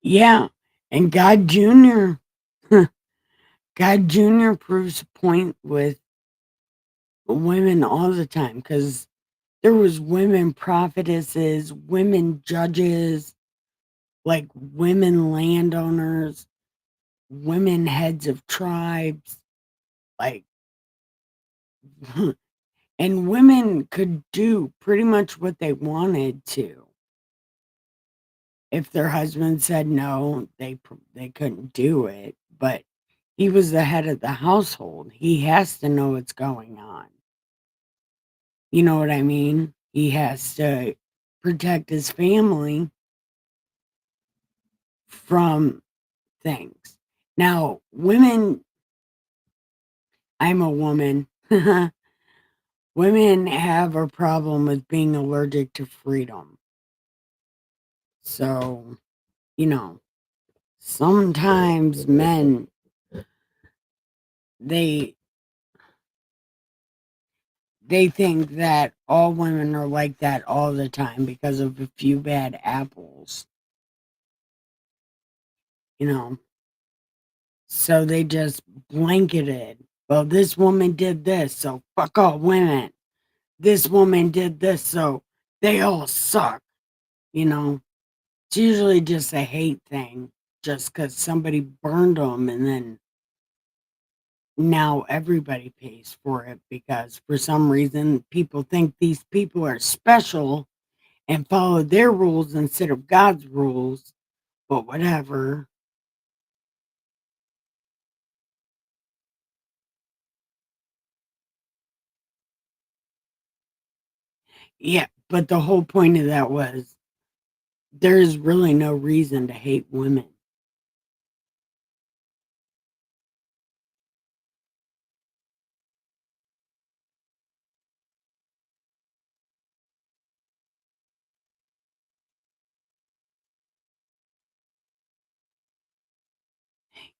Yeah. And God Jr. God Jr. proves a point with women all the time because there was women prophetesses, women judges, like women landowners, women heads of tribes, like, and women could do pretty much what they wanted to. If their husband said no, they couldn't do it. But he was the head of the household. He has to know what's going on. You know what I mean? He has to protect his family from things. Now, women, I'm a woman. Women have a problem with being allergic to freedom. So, you know, sometimes men they they think that all women are like that all the time because of a few bad apples, you know. So they just blanketed. Well, this woman did this, so fuck all women. This woman did this, so they all suck, you know. It's usually just a hate thing, just because somebody burned them, and then now everybody pays for it because for some reason people think these people are special and follow their rules instead of God's rules, but whatever. Yeah, but the whole point of that was there's really no reason to hate women.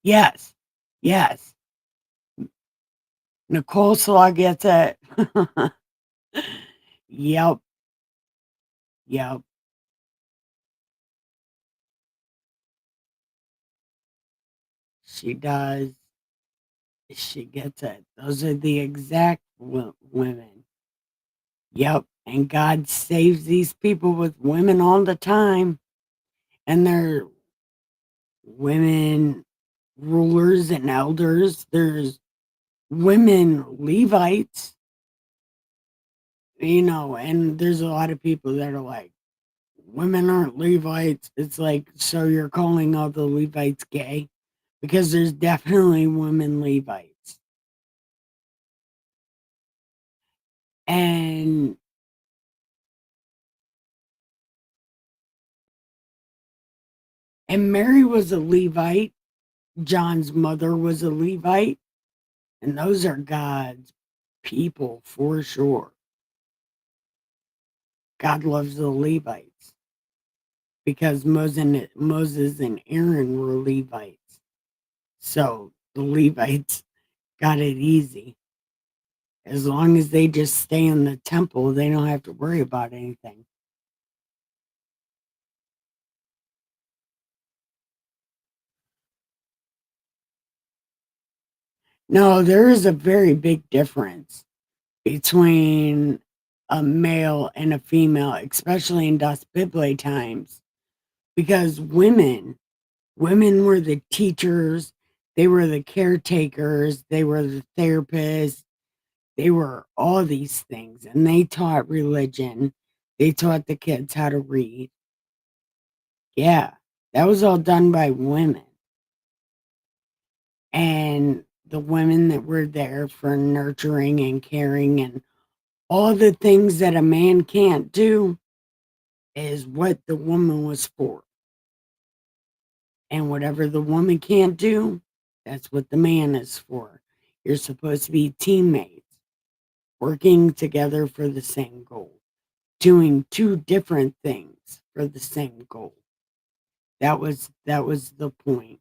Yes, yes. Nicole Slaw gets it. Yep, yep. She does. She gets it. Those are the exact women. Yep. And God saves these people with women all the time. And they're women rulers and elders. There's women Levites, and there's a lot of people that are like, women aren't Levites. It's like, so you're calling all the Levites gay? Because there's definitely women Levites. And Mary was a Levite. John's mother was a Levite. And those are God's people for sure. God loves the Levites because Moses and Aaron were Levites. So the Levites got it easy. As long as they just stay in the temple, they don't have to worry about anything. No, there is a very big difference between a male and a female, especially in Das Bible times, because women were the teachers, they were the caretakers, they were the therapists, they were all these things, and they taught religion. They taught the kids how to read. Yeah, that was all done by women. And the women that were there for nurturing and caring and all the things that a man can't do is what the woman was for. And whatever the woman can't do, that's what the man is for. You're supposed to be teammates, working together for the same goal, doing two different things for the same goal. That was the point.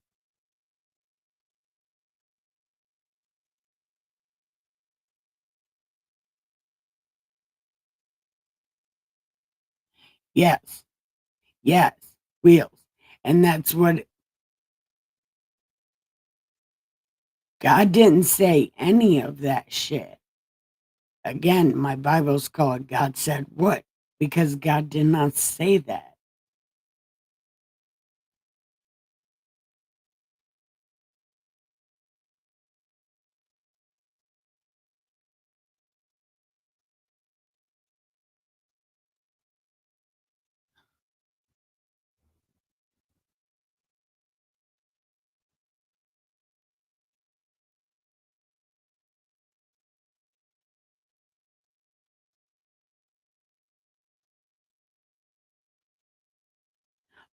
Yes, yes, wheels. And that's what God didn't say any of that shit. Again, my Bible's called God Said What? Because God did not say that.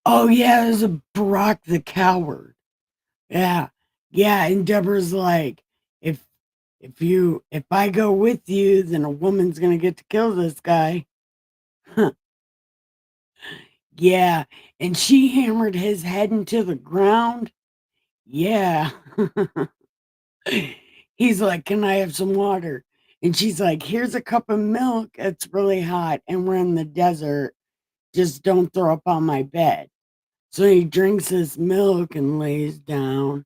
Oh yeah, there's a Barack the coward. Yeah. Yeah. And Deborah's like, if if I go with you, then a woman's gonna get to kill this guy. Yeah. And she hammered his head into the ground. Yeah. He's like, can I have some water? And she's like, here's a cup of milk. It's really hot and we're in the desert. Just don't throw up on my bed. So he drinks his milk and lays down.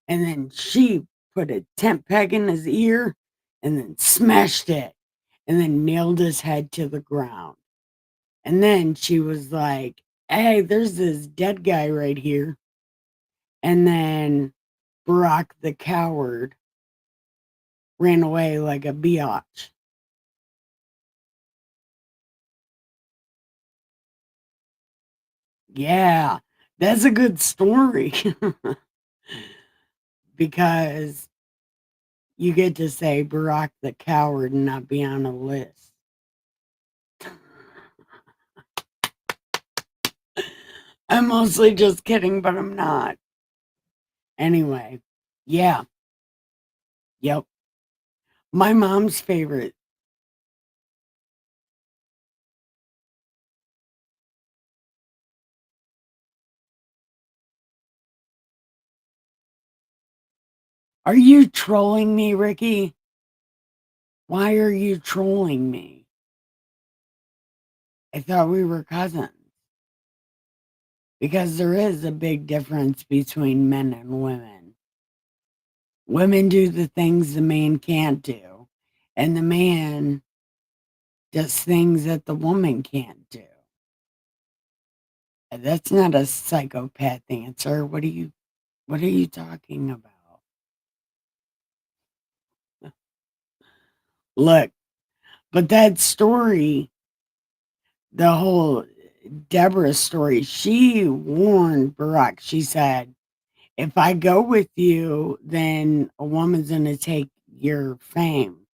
And then she put a tent peg in his ear and then smashed it and then nailed his head to the ground. And then she was like, hey, there's this dead guy right here. And then Barack the coward ran away like a biatch. Yeah, that's a good story because you get to say Barack the coward and not be on a list. I'm mostly just kidding, but I'm not. Anyway, yeah, yep. My mom's favorite. Are you trolling me, Ricky? Why are you trolling me? I thought we were cousins. Because there is a big difference between men and women. Women do the things the man can't do, and the man does things that the woman can't do. That's not a psychopath answer. What are you talking about? Look, but that story, the whole Deborah story, she warned Barack. She said, if I go with you, then a woman's gonna take your fame.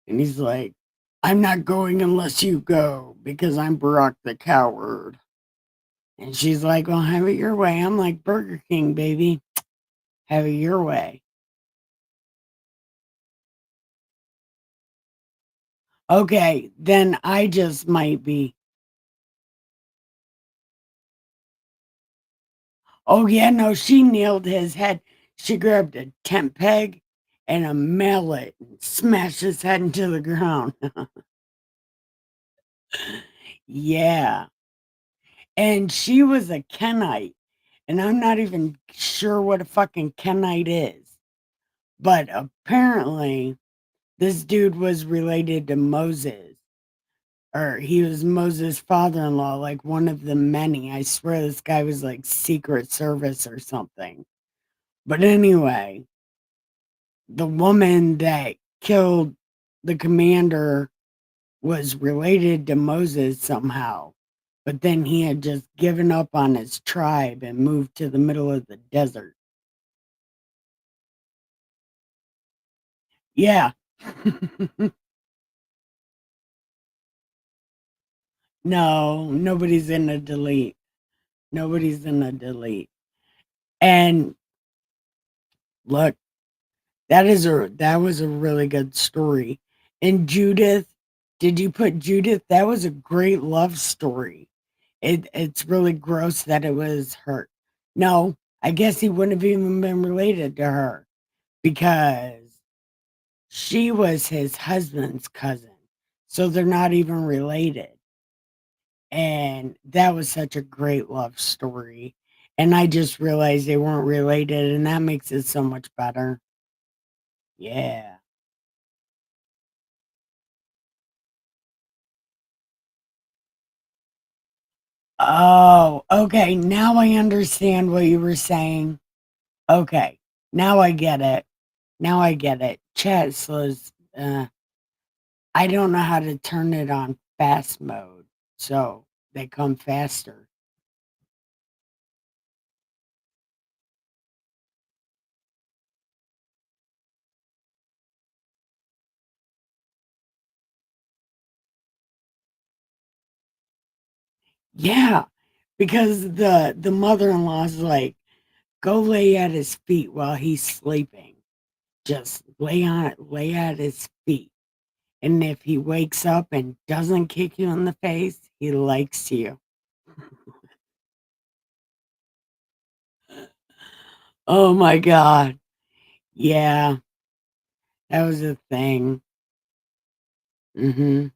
And he's like, I'm not going unless you go because I'm Barack the coward. And she's like, well, have it your way. I'm like, Burger King, baby. Have it your way. Okay, then I just might be. Oh, yeah, no, she nailed his head. She grabbed a tent peg and a mallet and smashed his head into the ground. Yeah. And she was a Kenite. And I'm not even sure what a fucking Kenite is. But apparently, this dude was related to Moses, or he was Moses' father in law, like one of the many. I swear this guy was like Secret Service or something. But anyway, the woman that killed the commander was related to Moses somehow. But then he had just given up on his tribe and moved to the middle of the desert. Yeah. No, nobody's in a delete. Nobody's in a delete. And look, that was a really good story. And Judith, did you put Judith? That was a great love story. It's really gross that it was her. No, I guess he wouldn't have even been related to her because she was his husband's cousin. So they're not even related. And that was such a great love story. And I just realized they weren't related, and that makes it so much better. Yeah. Oh, okay. Now I understand what you were saying. Okay. Now I get it. Now I get it. Chat slows. I don't know how to turn it on fast mode. So they come faster. Yeah. Because the mother-in-law's like, go lay at his feet while he's sleeping. Just lay at his feet. And if he wakes up and doesn't kick you in the face, he likes you. Oh my God. Yeah, that was a thing. Hmm.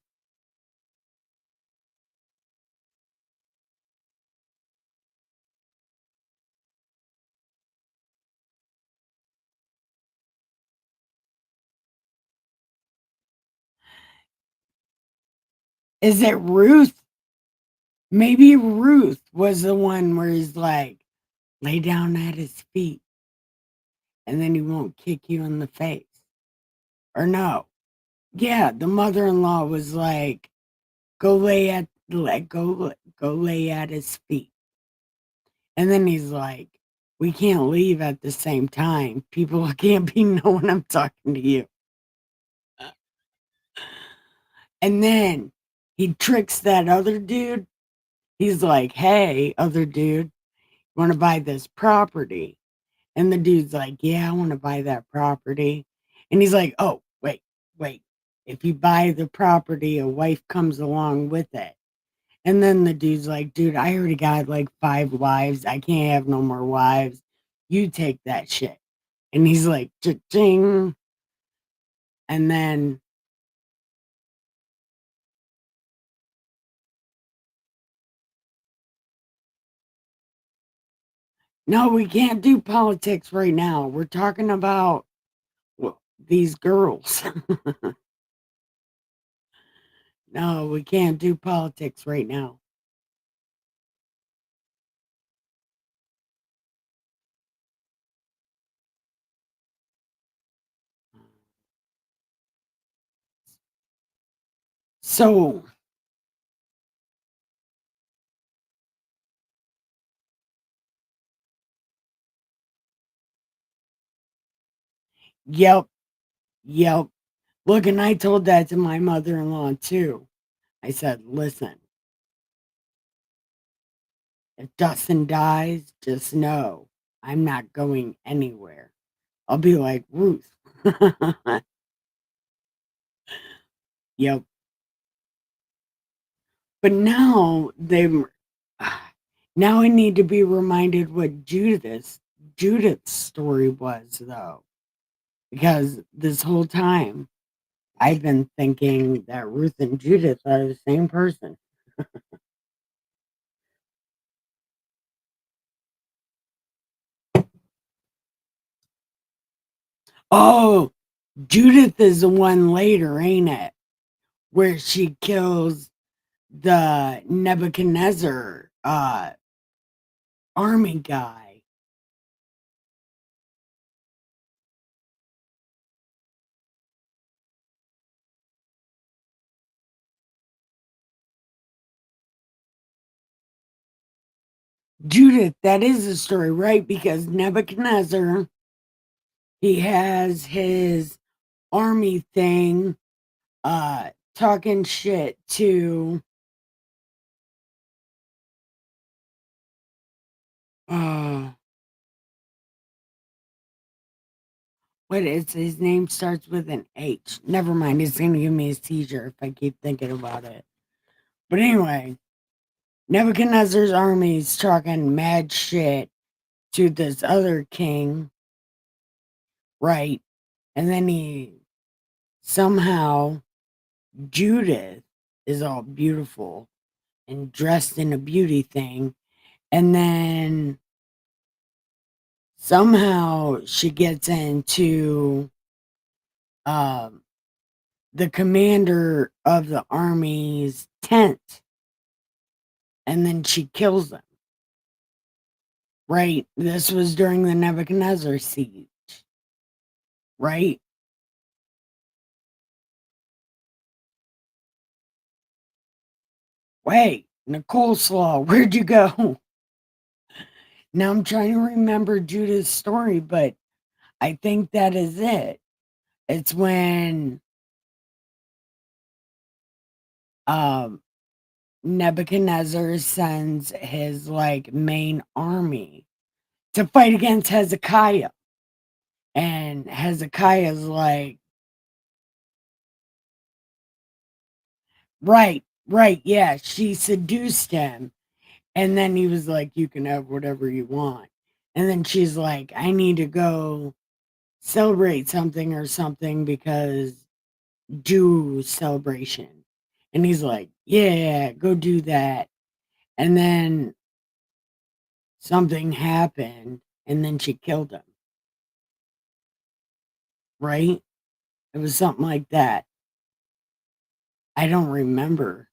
Is it Ruth? Maybe Ruth was the one where he's like, lay down at his feet and then he won't kick you in the face. Or no. Yeah, the mother-in-law was like, go lay at his feet. And then he's like, we can't leave at the same time. People can't be knowing I'm talking to you. And then he tricks that other dude. He's like, hey, other dude, want to buy this property? And the dude's like, yeah, I want to buy that property. And he's like, oh, wait. If you buy the property, a wife comes along with it. And then the dude's like, dude, I already got like 5 wives. I can't have no more wives. You take that shit. And he's like, ching. And then, no, we can't do politics right now. We're talking about, well, these girls. No, we can't do politics right now. So, yep, yep. Look, and I told that to my mother-in-law too. I said, listen, if Dustin dies, just know I'm not going anywhere. I'll be like Ruth. Yep. But now they now I need to be reminded what Judith's story was though. Because this whole time I've been thinking that Ruth and Judith are the same person. Oh, Judith is the one later, ain't it? Where she kills the Nebuchadnezzar army guy. Judith, that is the story, right? Because Nebuchadnezzar, he has his army thing, talking shit to, uh, what is his name starts with an H. Never mind, it's gonna give me a seizure if I keep thinking about it. But anyway, Nebuchadnezzar's army is talking mad shit to this other king, right? And then he somehow Judith is all beautiful and dressed in a beauty thing. And then somehow she gets into um, the commander of the army's tent and then she kills him. Right? This was during the Nebuchadnezzar siege, right? Wait, Nicole Slaw, where'd you go? Now I'm trying to remember Judah's story, but I think that is it. It's when um Nebuchadnezzar sends his like main army to fight against Hezekiah. And Hezekiah's like, right, right, yeah, she seduced him. And then he was like, you can have whatever you want. And then she's like, I need to go celebrate something or something because Jew celebration. And he's like, yeah, go do that. And then something happened and then she killed him, right? It was something like that. I don't remember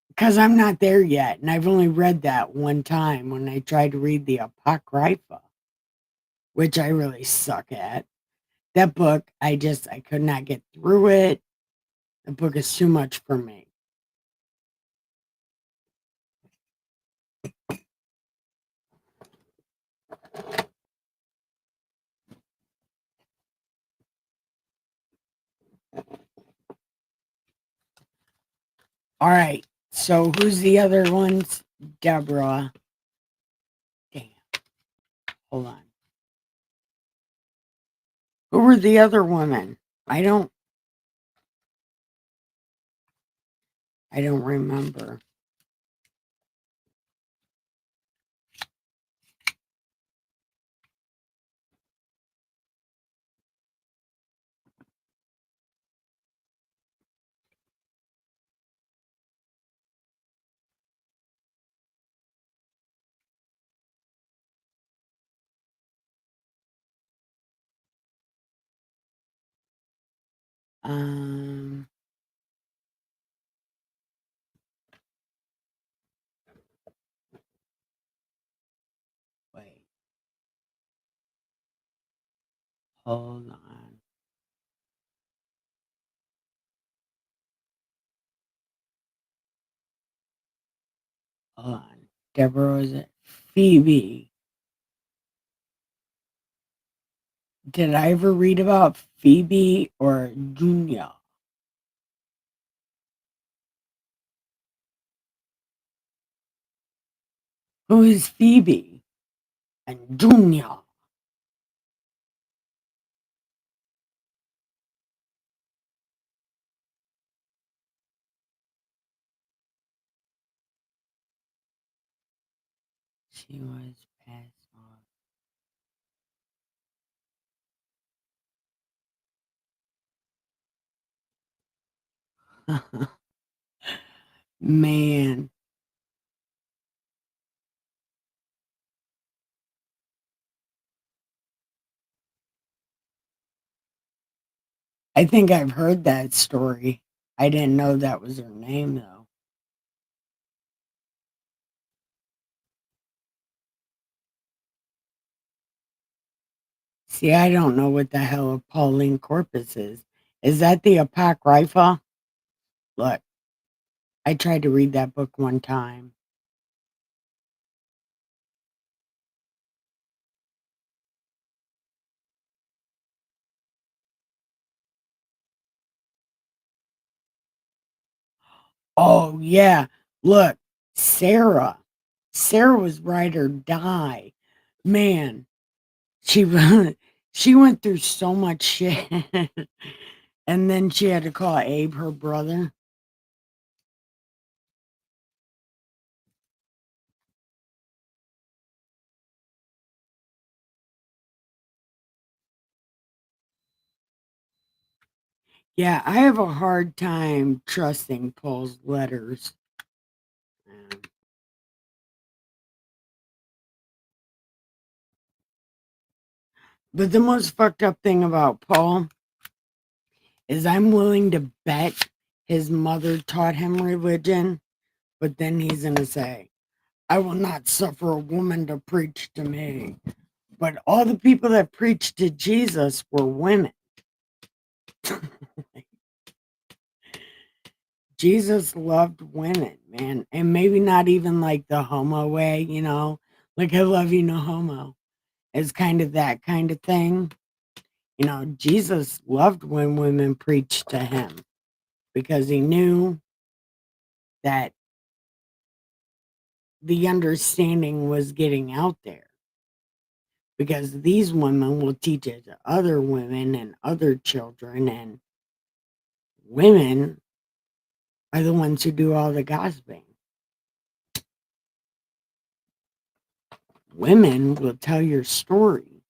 because I'm not there yet. And I've only read that one time when I tried to read the Apocrypha, which I really suck at. That book, I could not get through it. The book is too much for me. All right. So who's the other ones? Deborah. Damn. Hold on. Who were the other women? I don't I don't remember. Um Hold on. Hold on. Deborah, was it? Phoebe. Did I ever read about Phoebe or Junior? Who is Phoebe and Junior? She was passed off. Man, I think I've heard that story. I didn't know that was her name, though. See, I don't know what the hell a Pauline corpus is. Is that the Apocrypha? Look, I tried to read that book one time. Oh, yeah. Look, Sarah. Sarah was ride or die. Man, she she went through so much shit. And then she had to call Abe her brother. Yeah, I have a hard time trusting Paul's letters. Um, But the most fucked up thing about Paul is I'm willing to bet his mother taught him religion, but then he's going to say, I will not suffer a woman to preach to me. But all the people that preached to Jesus were women. Jesus loved women, man. And maybe not even like the homo way, like I love you, no homo. It's kind of that kind of thing. Jesus loved when women preached to him because he knew that the understanding was getting out there. Because these women will teach it to other women and other children, and women are the ones who do all the gossiping. Women will tell your story.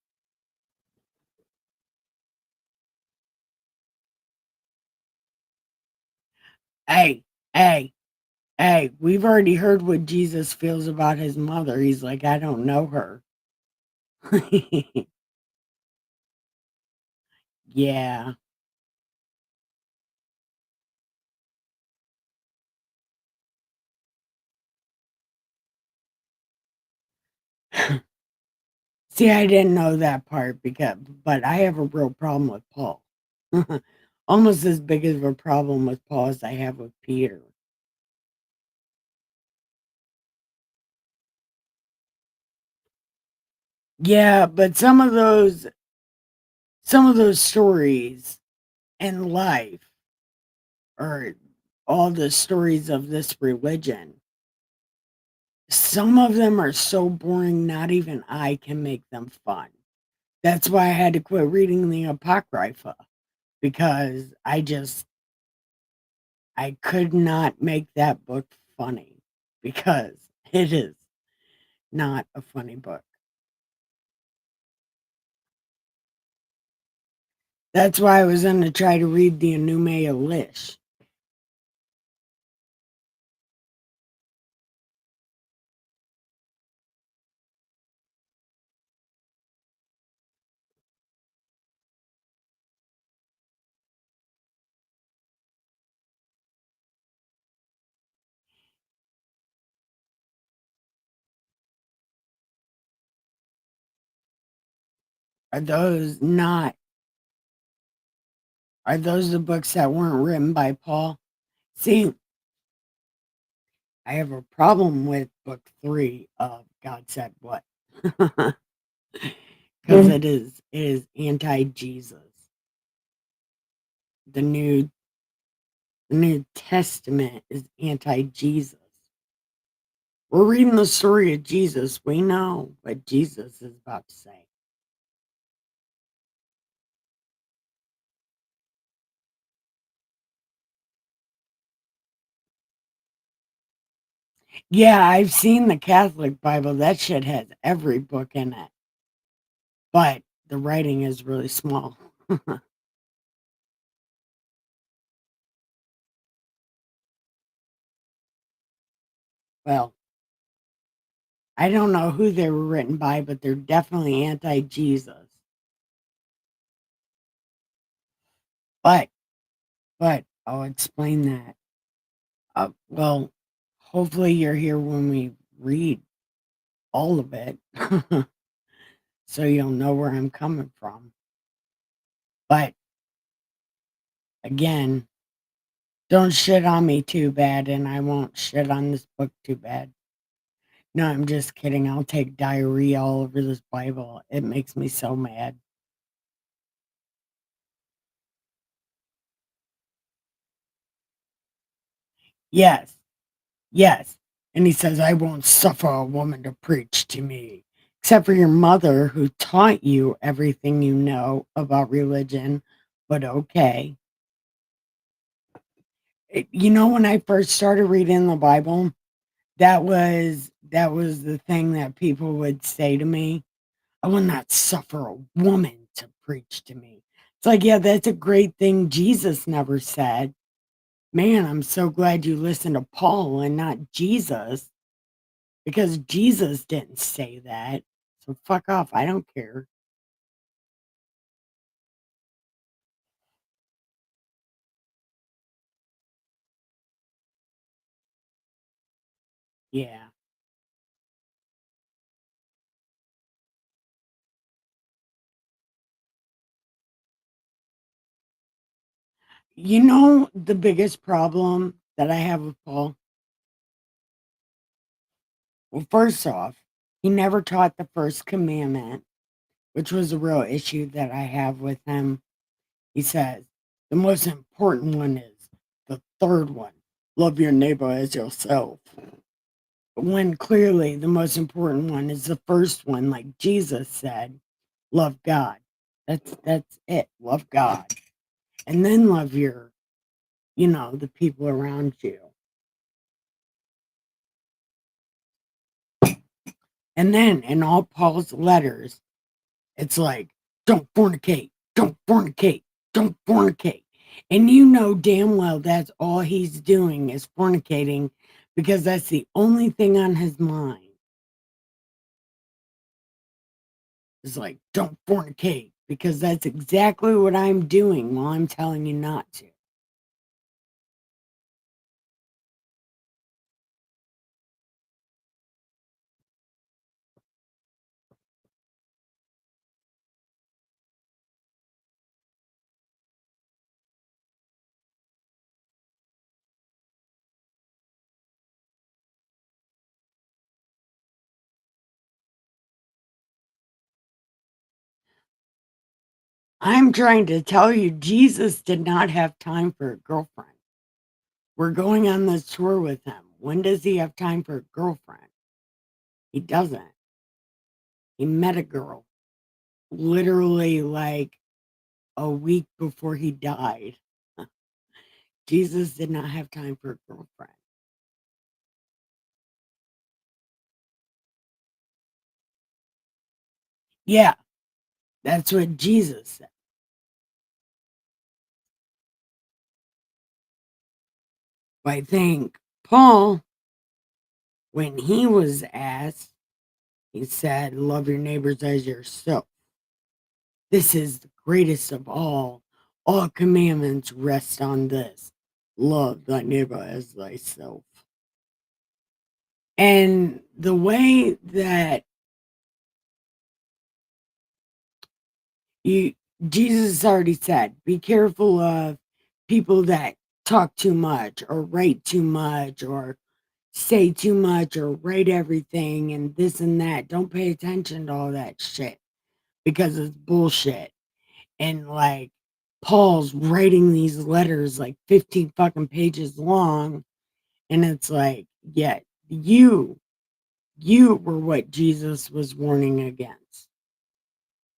Hey, hey, hey, we've already heard what Jesus feels about his mother. He's like, I don't know her. Yeah. See, I didn't know that part but I have a real problem with Paul. Almost as big of a problem with Paul as I have with Peter. Yeah, but some of those stories in life or all the stories of this religion, some of them are so boring not even I can make them fun. That's why I had to quit reading the Apocrypha because I could not make that book funny because it is not a funny book. That's why I was going to try to read the Enuma Elish. Are those not Are those the books that weren't written by Paul? See, I have a problem with book 3 of God Said What. Because it is anti-Jesus. The New Testament is anti-Jesus. We're reading the story of Jesus. We know what Jesus is about to say. Yeah, I've seen the Catholic Bible. That shit has every book in it. But the writing is really small. Well, I don't know who they were written by, but they're definitely anti-Jesus. But I'll explain that. Well, hopefully you're here when we read all of it, so you'll know where I'm coming from. But again, don't shit on me too bad, and I won't shit on this book too bad. No, I'm just kidding. I'll take diarrhea all over this Bible. It makes me so mad. Yes, yes. And he says, I won't suffer a woman to preach to me, except for your mother who taught you everything you know about religion. But okay. When I first started reading the Bible, that was the thing that people would say to me. I will not suffer a woman to preach to me. It's like, yeah, that's a great thing Jesus never said. Man, I'm so glad you listened to Paul and not Jesus, because Jesus didn't say that. So fuck off. I don't care. Yeah. The biggest problem that I have with Paul? Well, first off, he never taught the first commandment, which was a real issue that I have with him. He says the most important one is the third one, love your neighbor as yourself. When clearly the most important one is the first one, like Jesus said, love God. That's it. Love God. And then love the people around you. And then in all Paul's letters, it's like, don't fornicate, don't fornicate, don't fornicate. And you know damn well that's all he's doing is fornicating, because that's the only thing on his mind. It's like, don't fornicate, because that's exactly what I'm doing while I'm telling you not to. I'm trying to tell you, Jesus did not have time for a girlfriend. We're going on this tour with him. When does he have time for a girlfriend? He doesn't. He met a girl literally like a week before he died. Jesus did not have time for a girlfriend. Yeah, that's what Jesus said. I think Paul, when he was asked, he said, love your neighbors as yourself. This is the greatest of all. All commandments rest on this: love thy neighbor as thyself. And the way that you Jesus already said, be careful of people that talk too much or write too much or say too much or write everything and this and that. Don't pay attention to all that shit because it's bullshit. And like Paul's writing these letters like 15 fucking pages long. And it's like, yeah, you were what Jesus was warning against.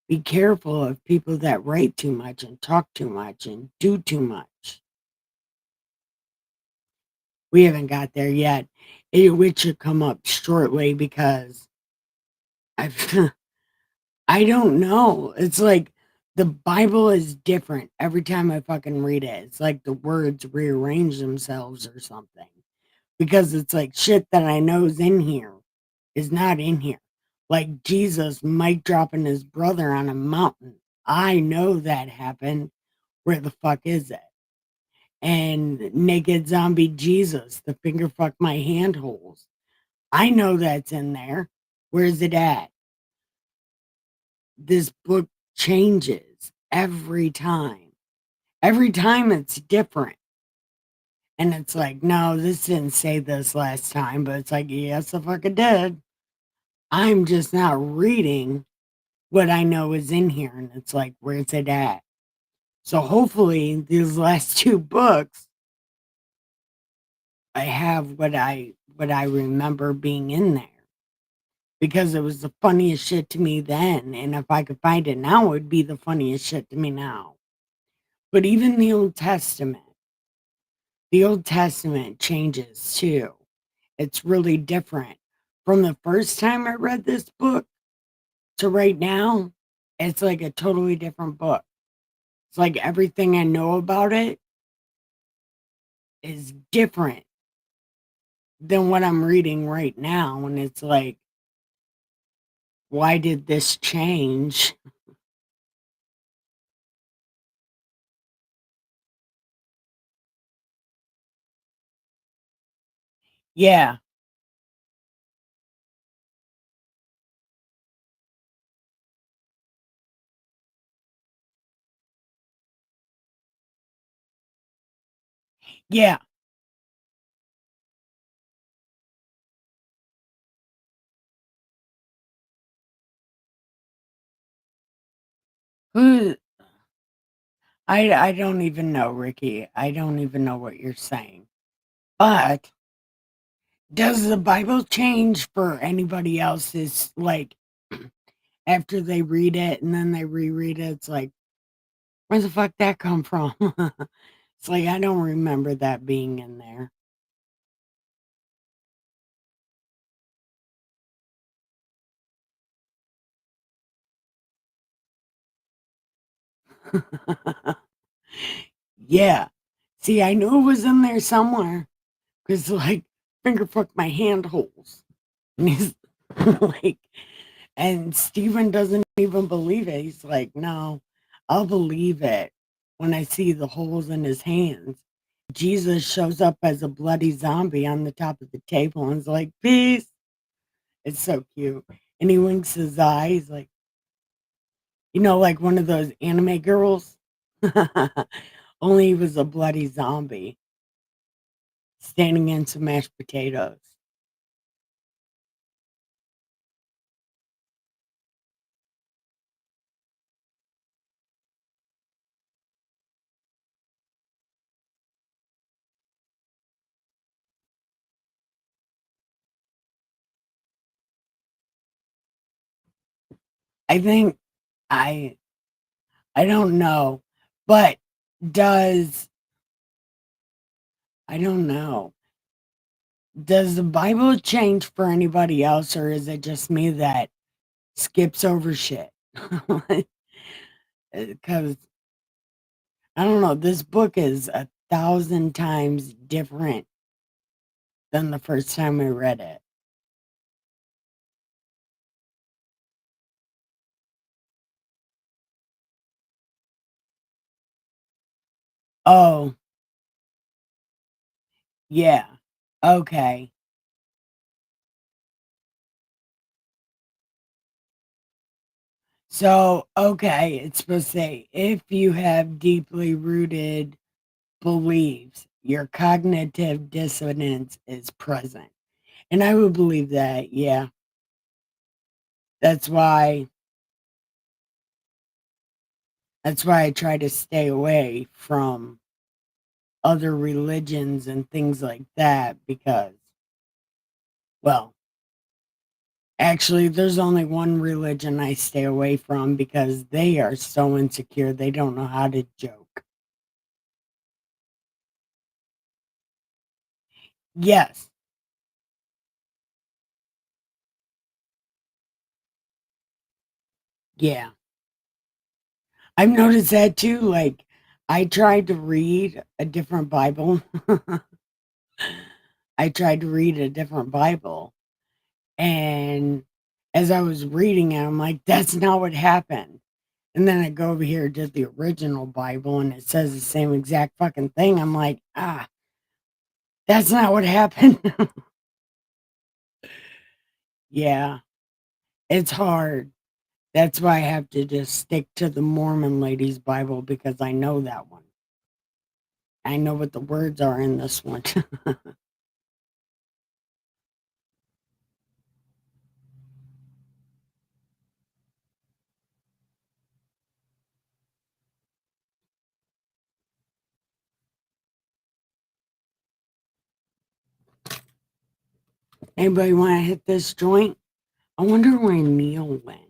Be careful of people that write too much and talk too much and do too much. We haven't got there yet. Which should come up shortly because I've I don't know. It's like the Bible is different every time I fucking read it. It's like the words rearrange themselves or something. Because it's like shit that I know is in here is not in here. Like Jesus mic dropping his brother on a mountain. I know that happened. Where the fuck is it? And naked zombie Jesus, the finger fuck my hand holes. I know that's in there. Where's it at? This book changes every time. Every time it's different. And it's like, no, this didn't say this last time, but it's like, yes, the fuck it did. I'm just not reading what I know is in here. And it's like, where's it at? So hopefully these last two books, I have what I remember being in there. Because it was the funniest shit to me then. And if I could find it now, it would be the funniest shit to me now. But even the Old Testament changes too. It's really different. From the first time I read this book to right now, it's like a totally different book. It's like everything I know about it is different than what I'm reading right now. And it's like, why did this change? Yeah. Yeah. Who I don't even know, Ricky. I don't even know what you're saying. But does the Bible change for anybody else's like after they read it and then they reread it? It's like, where the fuck that come from? It's like I don't remember that being in there. Yeah. See, I knew it was in there somewhere because like finger fuck my hand holes. And he's like, and Stephen doesn't even believe it. He's like, no, I'll believe it when I see the holes in his hands. Jesus shows up as a bloody zombie on the top of the table and is like, peace. It's so cute. And he winks his eye. He's like, like one of those anime girls. Only he was a bloody zombie standing in some mashed potatoes. I think I I don't know, but does I don't know. Does the Bible change for anybody else, or is it just me that skips over shit? Because I don't know, this book is 1,000 times different than the first time I read it. Oh, yeah. Okay. So, okay, it's supposed to say if you have deeply rooted beliefs, your cognitive dissonance is present. And I would believe that, yeah. That's why I try to stay away from other religions and things like that because, well, actually, there's only one religion I stay away from because they are so insecure, they don't know how to joke. Yes, yeah. I've noticed that too. Like, I tried to read a different Bible. I tried to read a different Bible. And as I was reading it, I'm like, that's not what happened. And then I go over here to the original Bible and it says the same exact fucking thing. I'm like, that's not what happened. Yeah, it's hard. That's why I have to just stick to the Mormon lady's Bible because I know that one. I know what the words are in this one. Anybody want to hit this joint? I wonder where Neil went.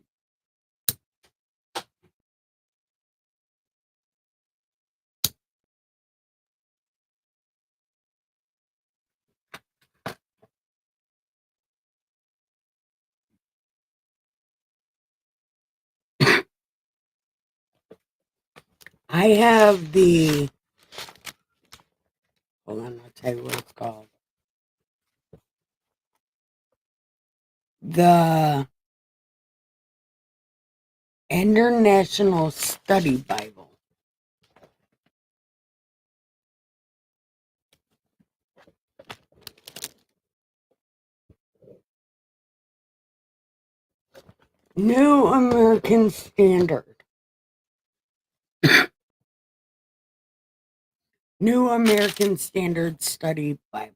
I have the, hold on, I'll tell you what it's called. The International Study Bible. New American Standard. New American Standard Study Bible.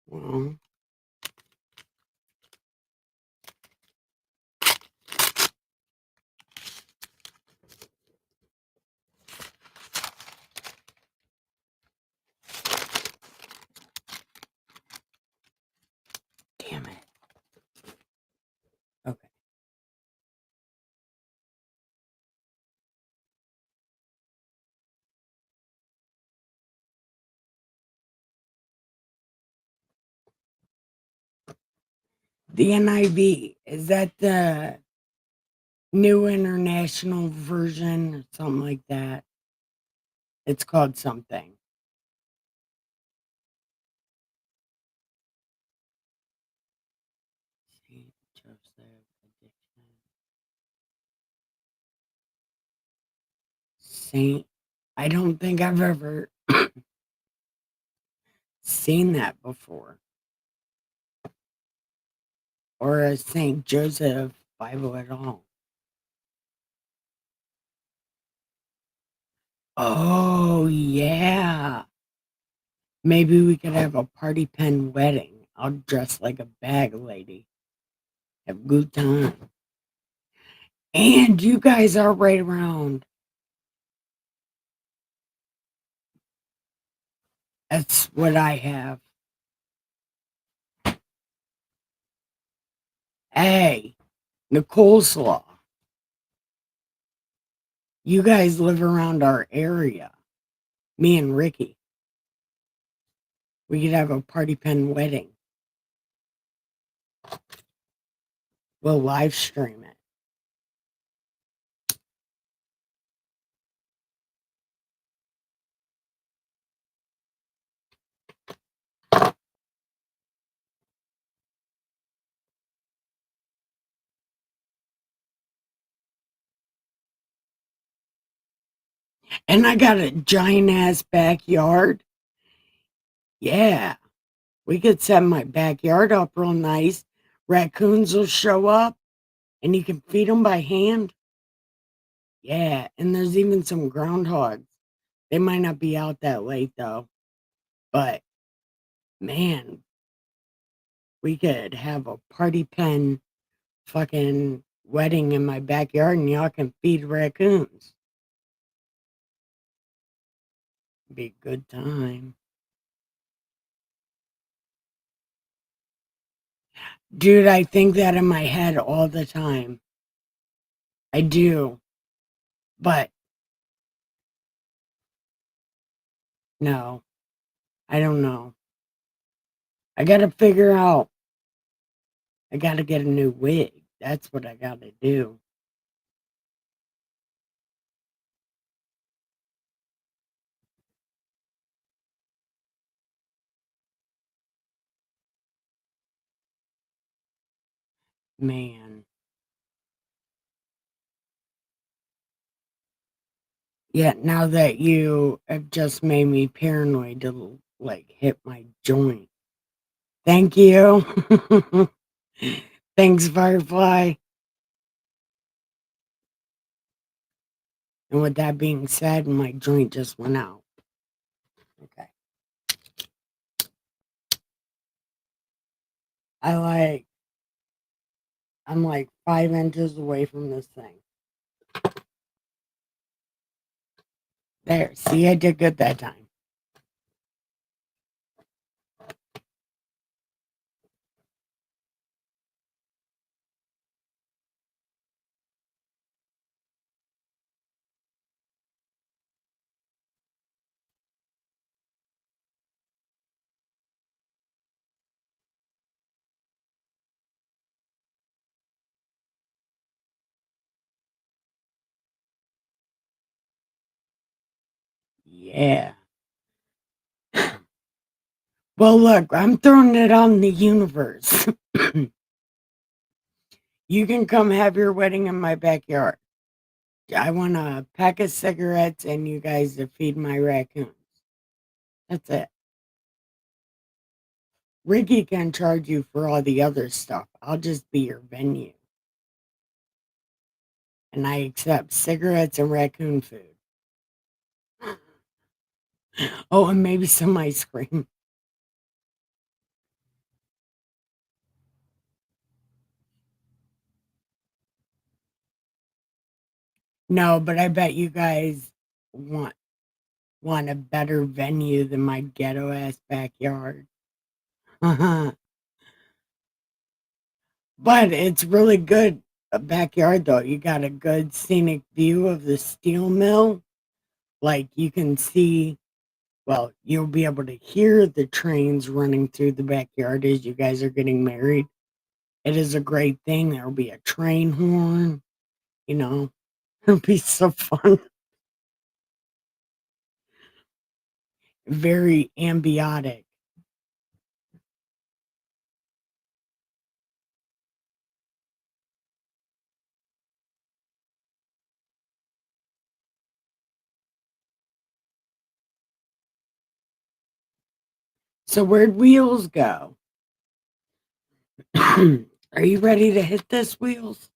Well, damn it. Okay. The NIV. Is that the New International Version or something like that? It's called something. Saint Joseph Addiction. Saint. I don't think I've ever seen that before. Or a Saint Joseph Bible at all. Oh, yeah. Maybe we could have a party pen wedding. I'll dress like a bag lady. Have a good time. And you guys are right around. That's what I have. Hey, Nicole's Law. You guys live around our area. Me and Ricky. We could have a party pen wedding. We'll live stream it. And I got a giant ass backyard. Yeah, we could set my backyard up real nice. Raccoons will show up and you can feed them by hand. Yeah, and there's even some groundhogs. They might not be out that late though, but man, we could have a party pen fucking wedding in my backyard and y'all can feed raccoons. Be a good time. Dude, I think that in my head all the time. I do. But no, I don't know. I gotta figure out. I gotta get a new wig. That's what I gotta do. Man. Yeah, now that you have just made me paranoid to like hit my joint. Thank you. Thanks, Firefly. And with that being said, my joint just went out. Okay. I like, I'm like 5 inches away from this thing. There. See, I did good that time. Yeah. Well, look, I'm throwing it on the universe. You can come have your wedding in my backyard. I want a pack of cigarettes and you guys to feed my raccoons. That's it. Ricky can charge you for all the other stuff. I'll just be your venue. And I accept cigarettes and raccoon food. Oh, and maybe some ice cream. No, but I bet you guys want want a better venue than my ghetto ass backyard. But it's really good backyard though. You got a good scenic view of the steel mill. Like you can see, well, you'll be able to hear the trains running through the backyard as you guys are getting married. It is a great thing. There'll be a train horn, you know. It'll be so fun. Very ambiotic. So where'd Wheels go? Are you ready to hit this, Wheels?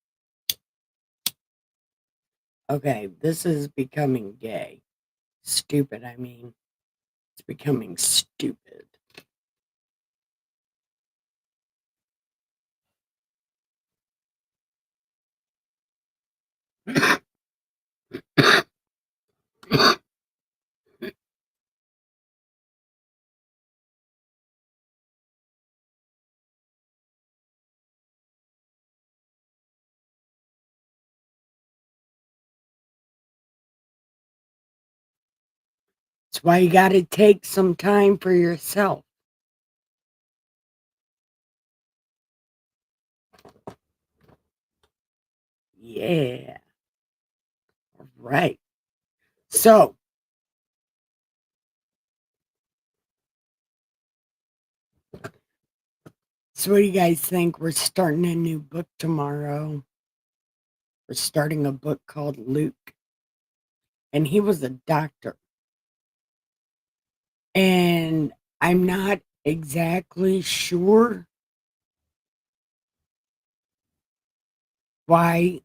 Okay, this is becoming gay. Stupid, I mean. It's becoming stupid. That's why you got to take some time for yourself. Yeah. All right. So, so what do you guys think? We're starting a new book tomorrow. We're starting a book called Luke. And he was a doctor. And I'm not exactly sure why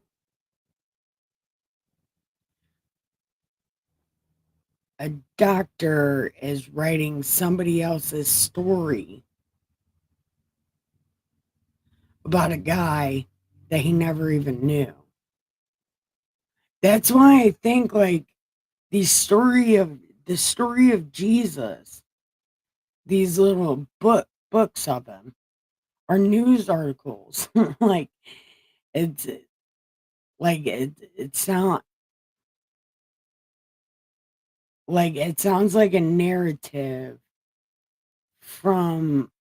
a doctor is writing somebody else's story about a guy that he never even knew. That's why I think like the story of Jesus, these little books of him are news articles. Like it's it sound like it sounds like a narrative from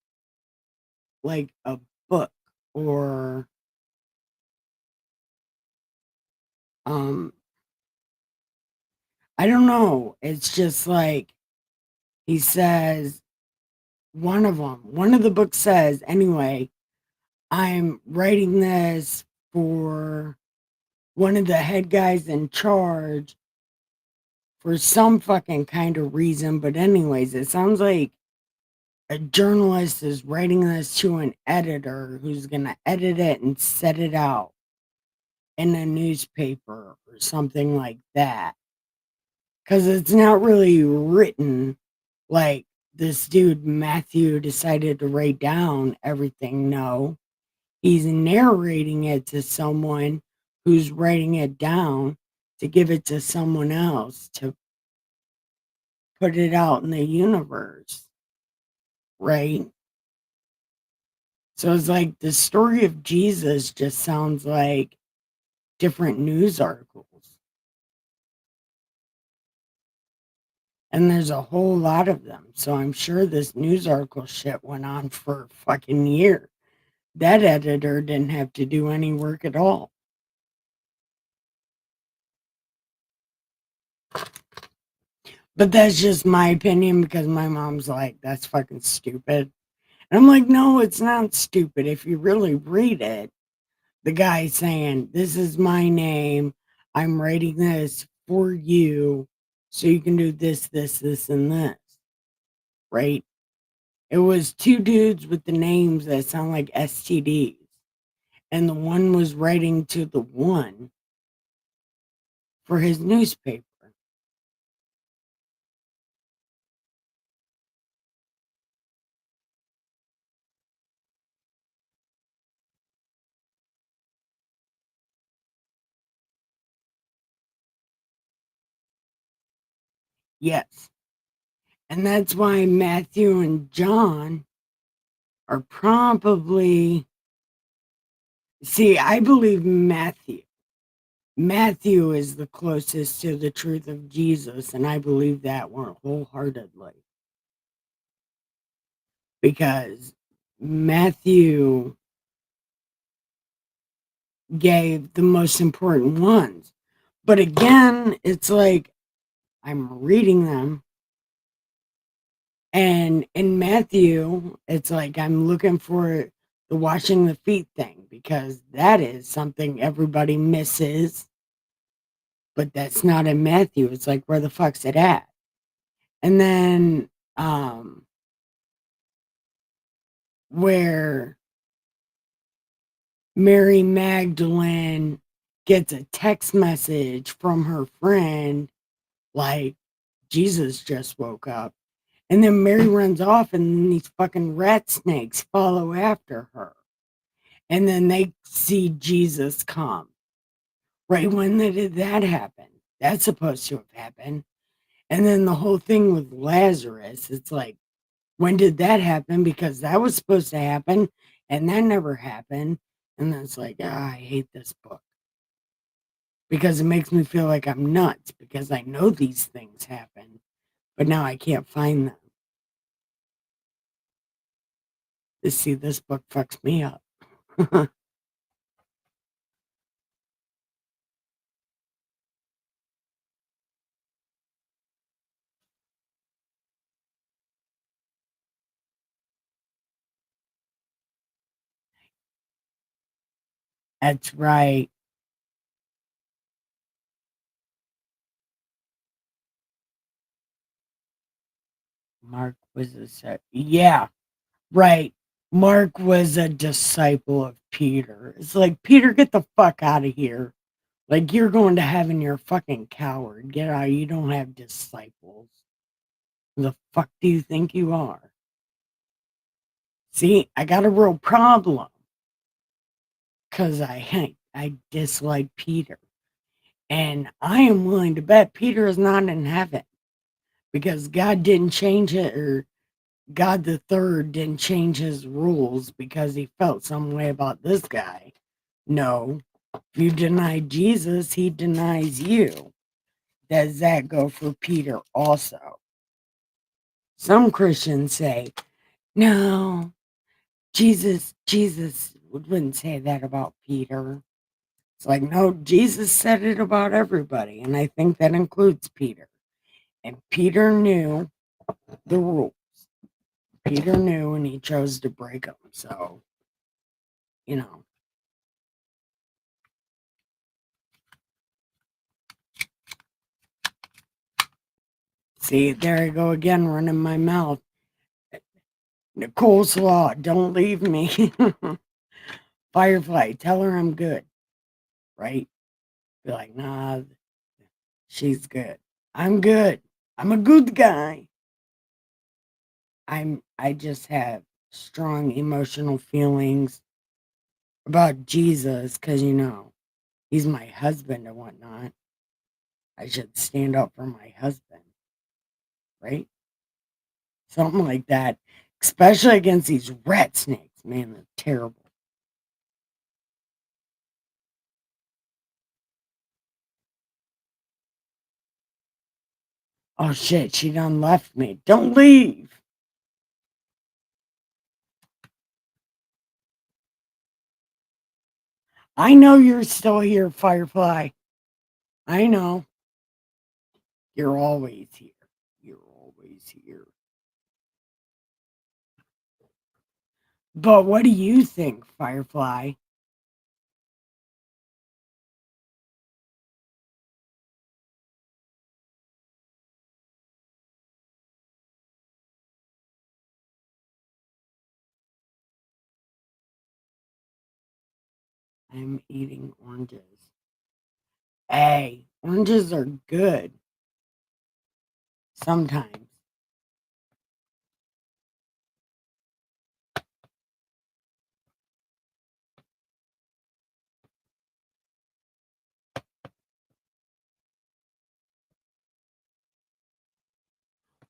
like a book or um I don't know. It's just like he says one of the books says anyway, I'm writing this for one of the head guys in charge for some fucking kind of reason. But anyways, it sounds like a journalist is writing this to an editor who's gonna edit it and set it out in a newspaper or something like that. Because it's not really written like this dude Matthew decided to write down everything. No, he's narrating it to someone who's writing it down to give it to someone else to put it out in the universe, right? So it's like the story of Jesus just sounds like different news articles. And there's a whole lot of them. So I'm sure this news article shit went on for a fucking year. That editor didn't have to do any work at all. But that's just my opinion because my mom's like, that's fucking stupid. And I'm like, no, it's not stupid. If you really read it, the guy saying, this is my name. I'm writing this for you so you can do this, and this. Right? It was two dudes with the names that sound like STDs. And the one was writing to the one for his newspaper. Yes. And that's why Matthew and John are probably. See, I believe Matthew. Matthew is the closest to the truth of Jesus, and I believe that one wholeheartedly because Matthew gave the most important ones. But again, it's like I'm reading them, and in Matthew, it's like I'm looking for the washing the feet thing because that is something everybody misses, but that's not in Matthew. It's like, where the fuck's it at? And then, where Mary Magdalene gets a text message from her friend, like, Jesus just woke up. And then Mary runs off, and these fucking rat snakes follow after her. And then they see Jesus come. Right when did that happen? That's supposed to have happened. And then the whole thing with Lazarus, it's like, when did that happen? Because that was supposed to happen, and that never happened. And then it's like, I hate this book because it makes me feel like I'm nuts because I know these things happen, but now I can't find them. To see this book fucks me up. That's right. Mark was yeah, right. Mark was a disciple of Peter. It's like, Peter, get the fuck out of here. Like, you're going to heaven, you're a fucking coward. Get out. You don't have disciples. Who the fuck do you think you are? See, I got a real problem because I dislike Peter. And I am willing to bet Peter is not in heaven because God didn't change it, or God the Third didn't change his rules because he felt some way about this guy. No, if you deny Jesus, he denies you. Does that go for Peter also? Some Christians say, no, Jesus wouldn't say that about Peter. It's like, no, Jesus said it about everybody, and I think that includes Peter. And Peter knew the rules. Peter knew, and he chose to break them. So, you know. See, there I go again, running my mouth. Nicole's Law, don't leave me. Firefly, tell her I'm good. Right? Be like, nah, she's good. I'm good. I'm a good guy. I just have strong emotional feelings about Jesus because, he's my husband and whatnot. I should stand up for my husband, right? Something like that, especially against these rat snakes. Man, they're terrible. Oh shit, she done left me. Don't leave. I know you're still here, Firefly. I know. You're always here. You're always here. But what do you think, Firefly? I'm eating oranges. Hey, oranges are good sometimes.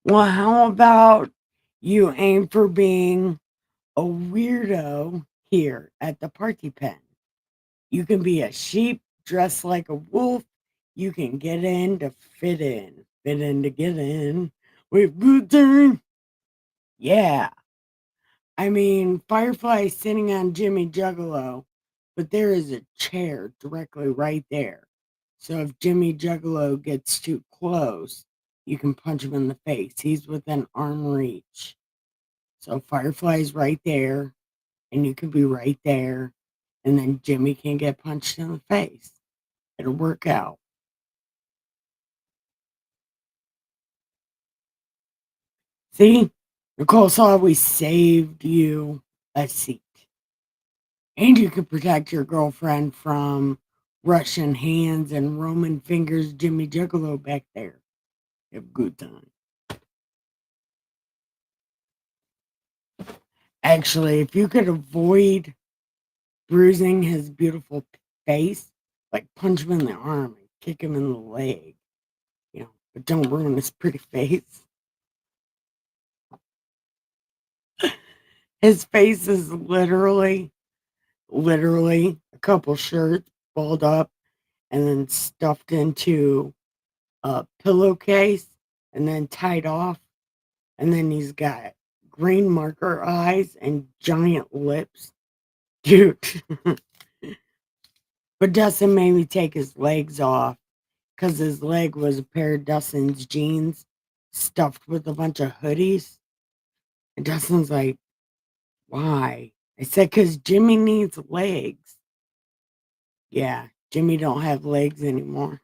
Well, how about you aim for being a weirdo here at the party pen? You can be a sheep dressed like a wolf. You can get in to fit in to get in. With good time. Yeah. I mean, Firefly is sitting on Jimmy Juggalo, but there is a chair directly right there. So if Jimmy Juggalo gets too close, you can punch him in the face. He's within arm reach. So Firefly's right there, and you can be right there, and then Jimmy can get punched in the face. It'll work out. See? Nicole saw we saved you a seat. And you can protect your girlfriend from Russian hands and Roman fingers Jimmy Juggalo back there. Have a good time. Actually, if you could avoid bruising his beautiful face, like punch him in the arm and kick him in the leg, but don't ruin his pretty face. His face is literally a couple shirts balled up and then stuffed into a pillowcase and then tied off. And then he's got green marker eyes and giant lips. Dude. But Dustin made me take his legs off because his leg was a pair of Dustin's jeans stuffed with a bunch of hoodies. And Dustin's like, why? I said, because Jimmy needs legs. Yeah, Jimmy don't have legs anymore.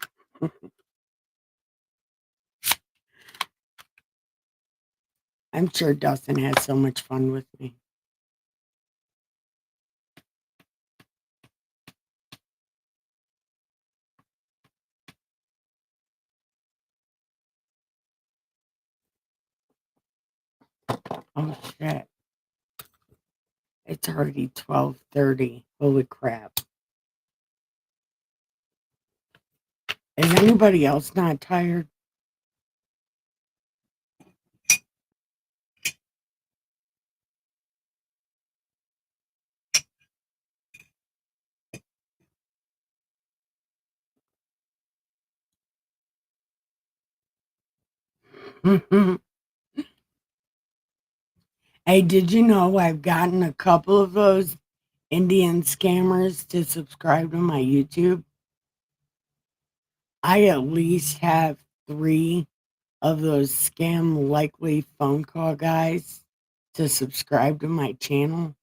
I'm sure Dustin has so much fun with me. Oh shit. It's already 12:30. Holy crap. Is anybody else not tired? Hey, did you know I've gotten a couple of those Indian scammers to subscribe to my YouTube? I at least have 3 of those scam likely phone call guys to subscribe to my channel.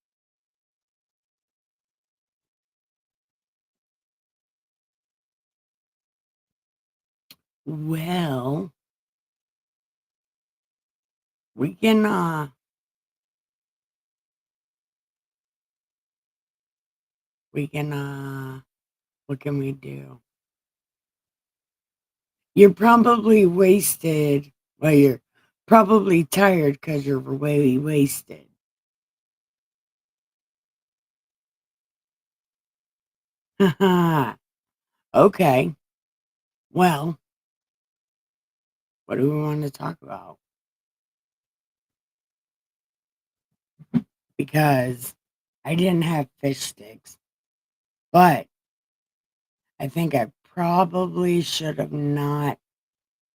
Well, we can we can what can we do? You're probably wasted. Well, you're probably tired because you're way wasted. Okay. Well, what do we want to talk about? Because I didn't have fish sticks, but I think I probably should have not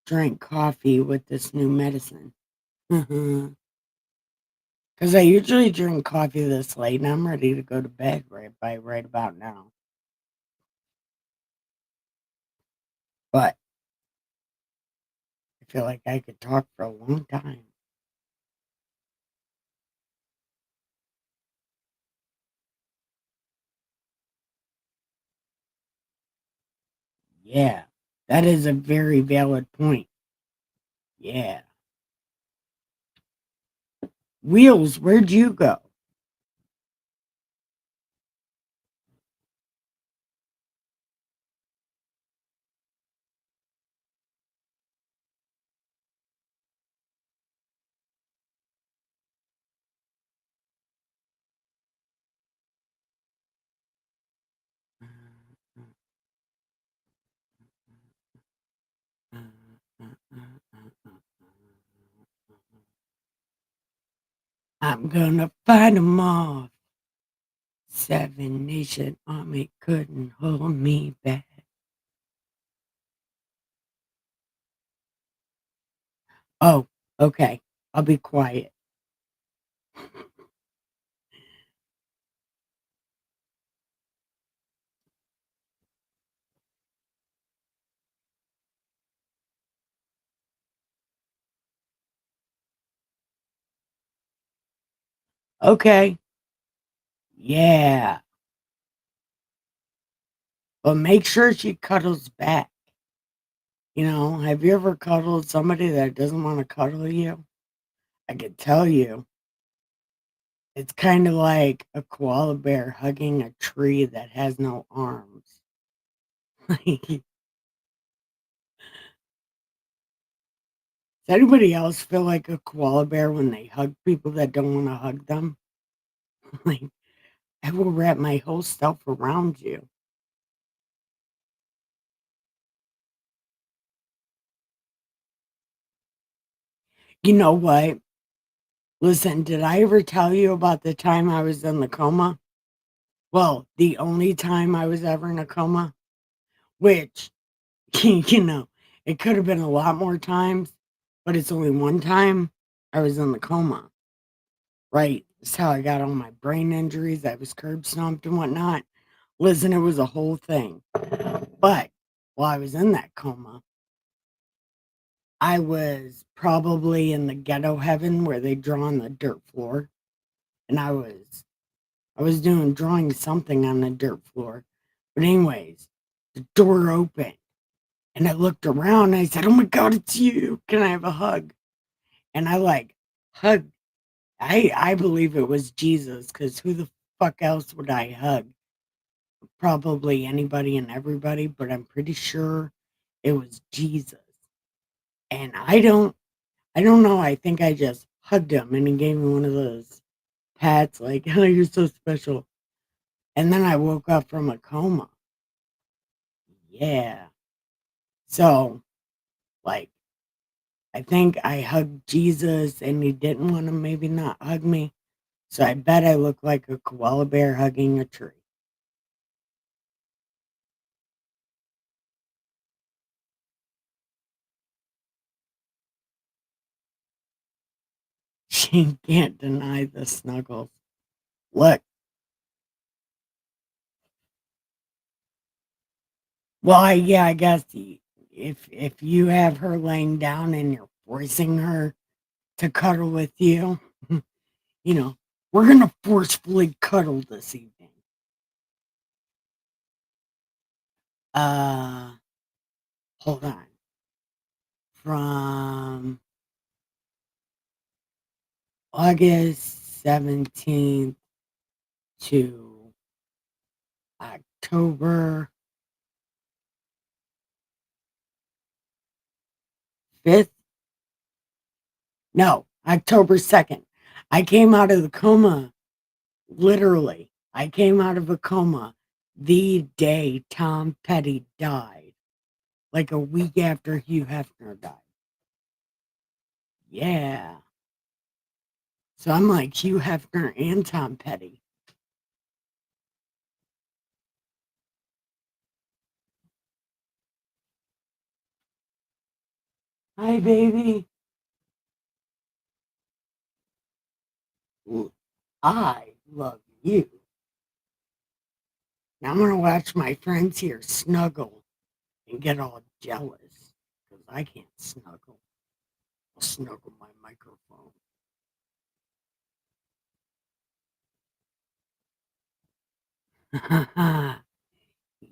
drank coffee with this new medicine. Because I usually drink coffee this late and I'm ready to go to bed right about now. But I feel like I could talk for a long time. Yeah, that is a very valid point. Yeah. Wheels, where'd you go? I'm gonna fight 'em off. 7 Nation Army couldn't hold me back. Oh, okay. I'll be quiet. Okay. Yeah. But make sure she cuddles back. Have you ever cuddled somebody that doesn't want to cuddle you? I could tell you. It's kind of like a koala bear hugging a tree that has no arms. Does anybody else feel like a koala bear when they hug people that don't want to hug them? Like, I will wrap my whole self around you. You know what? Listen, did I ever tell you about the time I was in the coma? Well, the only time I was ever in a coma, which, you know, it could have been a lot more times, but it's only one time I was in the coma, right? That's how I got all my brain injuries. I was curb stomped and whatnot. Listen, it was a whole thing. But while I was in that coma, I was probably in the ghetto heaven where they draw on the dirt floor. And I was doing drawing something on the dirt floor. But anyways, the door opened and I looked around and I said, "Oh my God, it's you. Can I have a hug?" And I like hug. I believe it was Jesus, because who the fuck else would I hug? Probably anybody and everybody, but I'm pretty sure it was Jesus. And I don't know, I think I just hugged him and he gave me one of those pats like, "Oh, you're so special." And then I woke up from a coma. Yeah. So, like, I think I hugged Jesus and he didn't want to maybe not hug me. So I bet I look like a koala bear hugging a tree. She can't deny the snuggles. Look, well, yeah, I guess if you have her laying down and you're forcing her to cuddle with you, you know, we're gonna forcefully cuddle this evening. Uh, Hold on. From August 17th to October 5th. No, October 2nd. I came out of the coma, literally. I came out of a coma the day Tom Petty died, like a week after Hugh Hefner died. Yeah. So I'm like Hugh Hefner and Tom Petty. Hi, baby. I love you. Now I'm going to watch my friends here snuggle and get all jealous because I can't snuggle. I'll snuggle my microphone.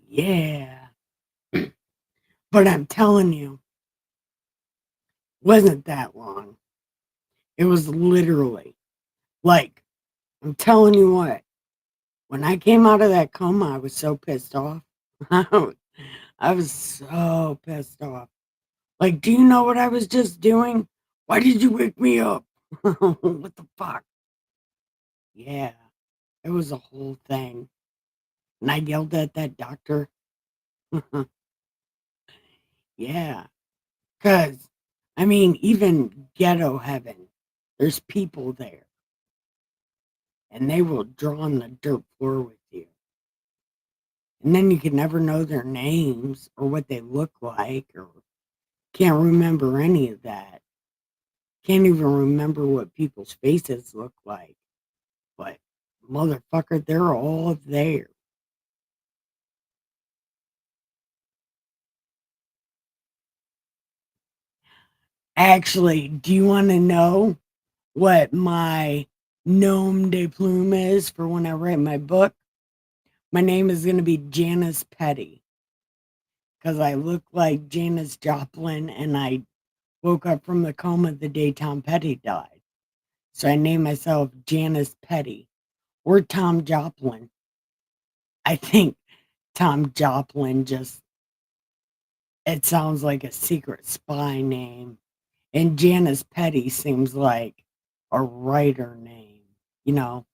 Yeah. But I'm telling you, wasn't that long. It was literally like, I'm telling you what, when I came out of that coma, I was so pissed off. I was so pissed off. Like, do you know what I was just doing? Why did you wake me up? What the fuck? Yeah, it was a whole thing. And I yelled at that doctor. Yeah, because, I mean, even ghetto heaven, there's people there, and they will draw on the dirt floor with you. And then you can never know their names or what they look like, or can't remember any of that. Can't even remember what people's faces look like. But, motherfucker, they're all there. Actually, do you want to know what my nom de plume is for when I write my book? My name is going to be Janice Petty because I look like Janis Joplin and I woke up from the coma the day Tom Petty died. So I named myself Janice Petty or Tom Joplin. I think Tom Joplin just, it sounds like a secret spy name. And Janice Petty seems like a writer name, you know?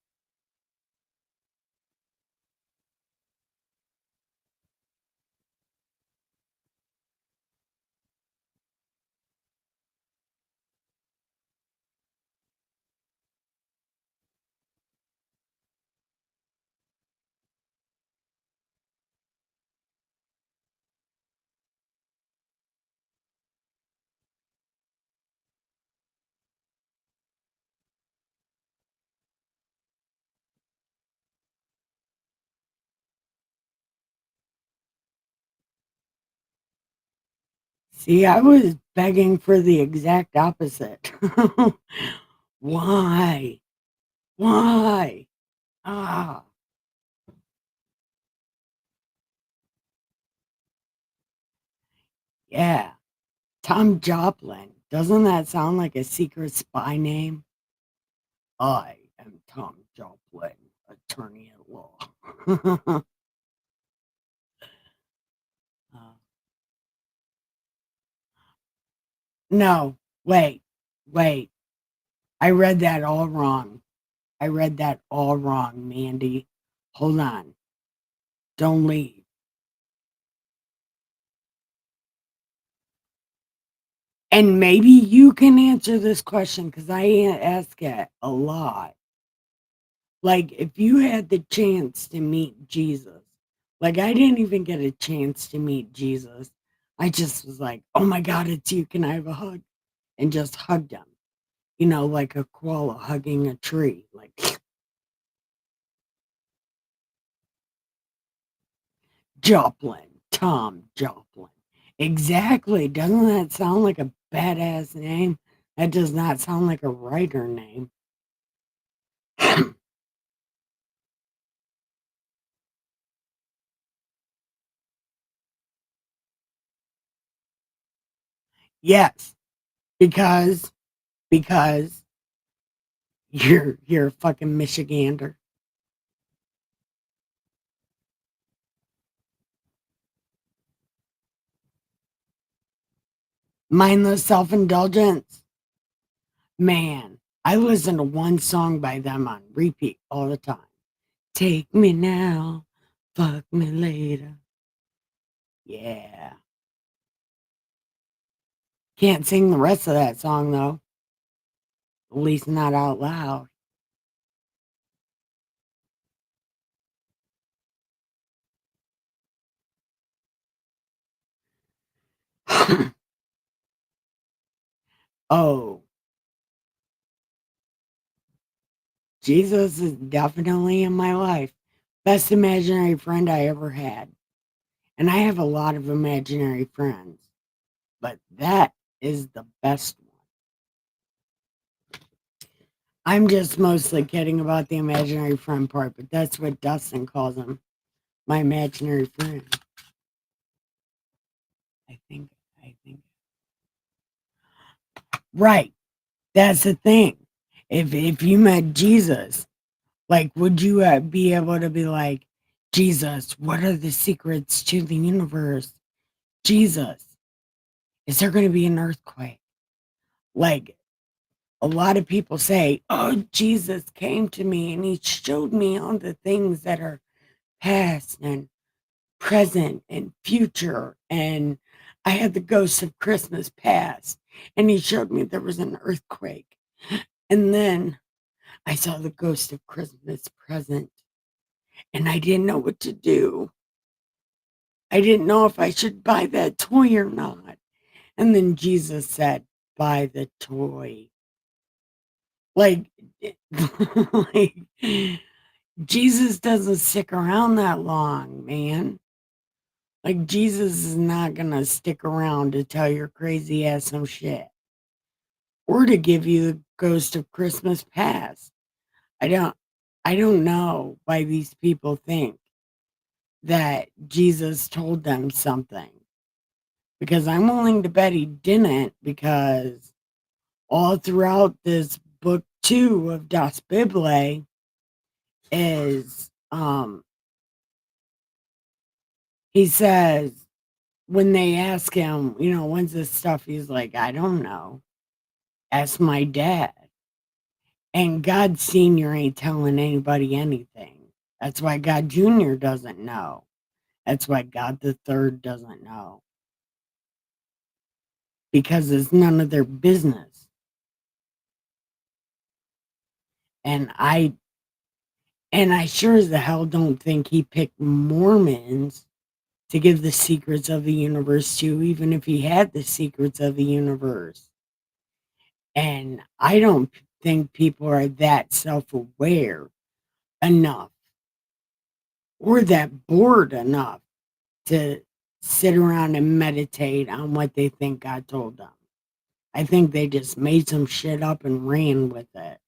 See, I was begging for the exact opposite. Why? Why? Ah, yeah. Tom Joplin. Doesn't that sound like a secret spy name? I am Tom Joplin, attorney at law. Uh, no, wait, wait. I read that all wrong. I read that all wrong, Mandy. Hold on. Don't leave. And maybe you can answer this question because I ask it a lot. Like, if you had the chance to meet Jesus, like, I didn't even get a chance to meet Jesus. I just was like, oh my God, it's you. Can I have a hug? And just hugged him, like a koala hugging a tree. Like, Joplin, Tom Joplin. Exactly. Doesn't that sound like a badass name? That does not sound like a writer name. Yes, because because you're a fucking Michigander. Mindless self-indulgence. Man, I listen to one song by them on repeat all the time. Take me now, fuck me later. Yeah. Can't sing the rest of that song though. At least not out loud. Oh, Jesus is definitely in my life. Best imaginary friend I ever had. And I have a lot of imaginary friends, but that is the best one. I'm just mostly kidding about the imaginary friend part, but that's what Dustin calls him, my imaginary friend. I think, I think. Right. That's the thing. If you met Jesus, like, would you be able to be like, Jesus, what are the secrets to the universe? Jesus, is there going to be an earthquake? Like, a lot of people say, oh, Jesus came to me and he showed me all the things that are past and present and future. And I had the ghost of Christmas past and he showed me there was an earthquake. And then I saw the ghost of Christmas present and I didn't know what to do. I didn't know if I should buy that toy or not. And then Jesus said, buy the toy. Like, like Jesus doesn't stick around that long, man. Like, Jesus is not gonna stick around to tell your crazy ass some shit or to give you the ghost of Christmas past. I don't, I don't know why these people think that Jesus told them something because I'm willing to bet he didn't because all throughout this book two of Das Bible is he says when they ask him, when's this stuff, he's like, I don't know. Ask my dad. And God Senior ain't telling anybody anything. That's why God Junior doesn't know. That's why God the Third doesn't know. Because it's none of their business. And I sure as the hell don't think he picked Mormons to give the secrets of the universe to, even if he had the secrets of the universe. And I don't think people are that self aware enough or that bored enough to sit around and meditate on what they think God told them. I think they just made some shit up and ran with it.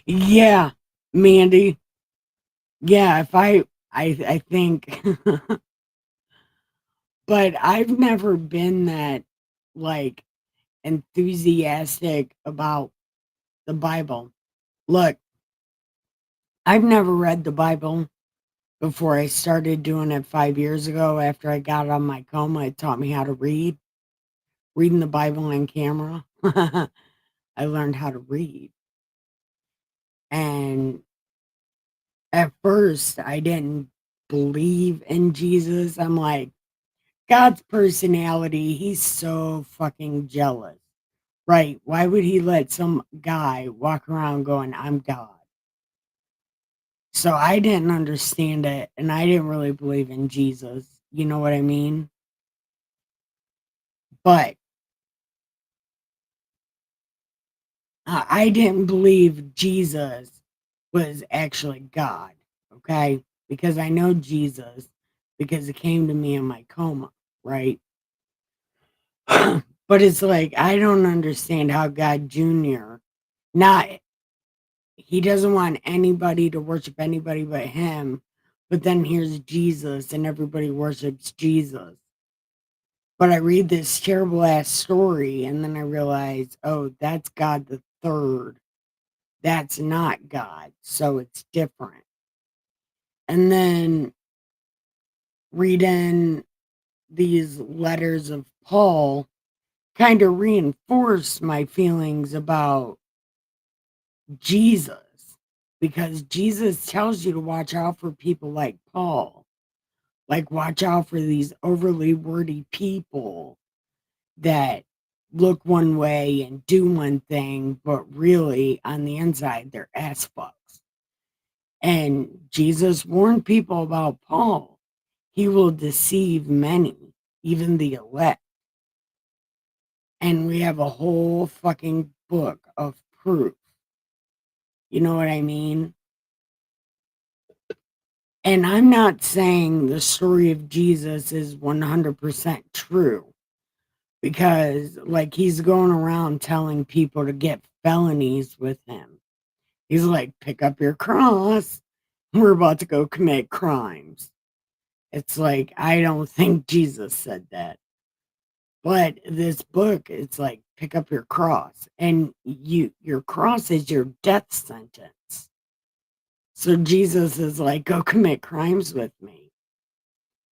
Yeah, Mandy. Yeah, if I think but I've never been that, like, enthusiastic about the Bible. Look, I've never read the Bible before I started doing it 5 years ago after I got out of my coma. It taught me how to read, reading the Bible on camera. I learned how to read, and at first, I didn't believe in Jesus. I'm like, God's personality, he's so fucking jealous. Right. Why would he let some guy walk around going, I'm God? So I didn't understand it and I didn't really believe in Jesus. You know what I mean? But I didn't believe Jesus was actually God. Okay. Because I know Jesus because it came to me in my coma. Right. But it's like, I don't understand how God Jr. not he doesn't want anybody to worship anybody but him. But then here's Jesus and everybody worships Jesus. But I read this terrible ass story and then I realize, oh, that's God the third. That's not God. So it's different. And then reading these letters of Paul kind of reinforced my feelings about Jesus because Jesus tells you to watch out for people like Paul. Like, watch out for these overly wordy people that look one way and do one thing, but really on the inside, they're ass fucks. And Jesus warned people about Paul. He will deceive many, even the elect. And we have a whole fucking book of proof. You know what I mean? And I'm not saying the story of Jesus is 100% true because, like, he's going around telling people to get felonies with him. He's like, pick up your cross. We're about to go commit crimes. It's like, I don't think Jesus said that. But this book, it's like, pick up your cross. And your cross is your death sentence. So Jesus is like, go commit crimes with me.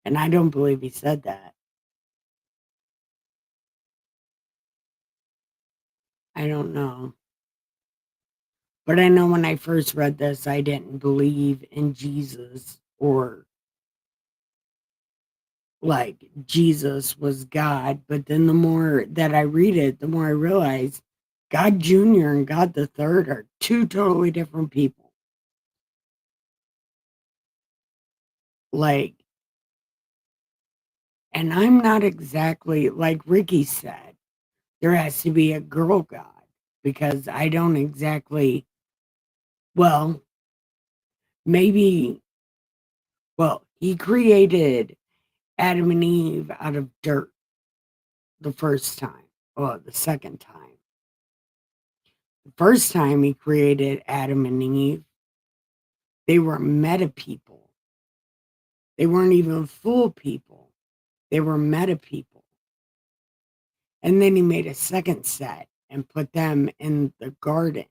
And I don't believe he said that. I don't know. But I know when I first read this, I didn't believe in Jesus or like Jesus was God. But then the more that I read it, the more I realize God Jr. and God the Third are two totally different people. Like, and I'm not exactly like Ricky said, there has to be a girl God because I don't exactly, well, maybe, well, he created Adam and Eve out of dirt the first time. Well, the second time. The first time he created Adam and Eve, they were meta people. They weren't even full people. They were meta people. And then he made a second set and put them in the garden.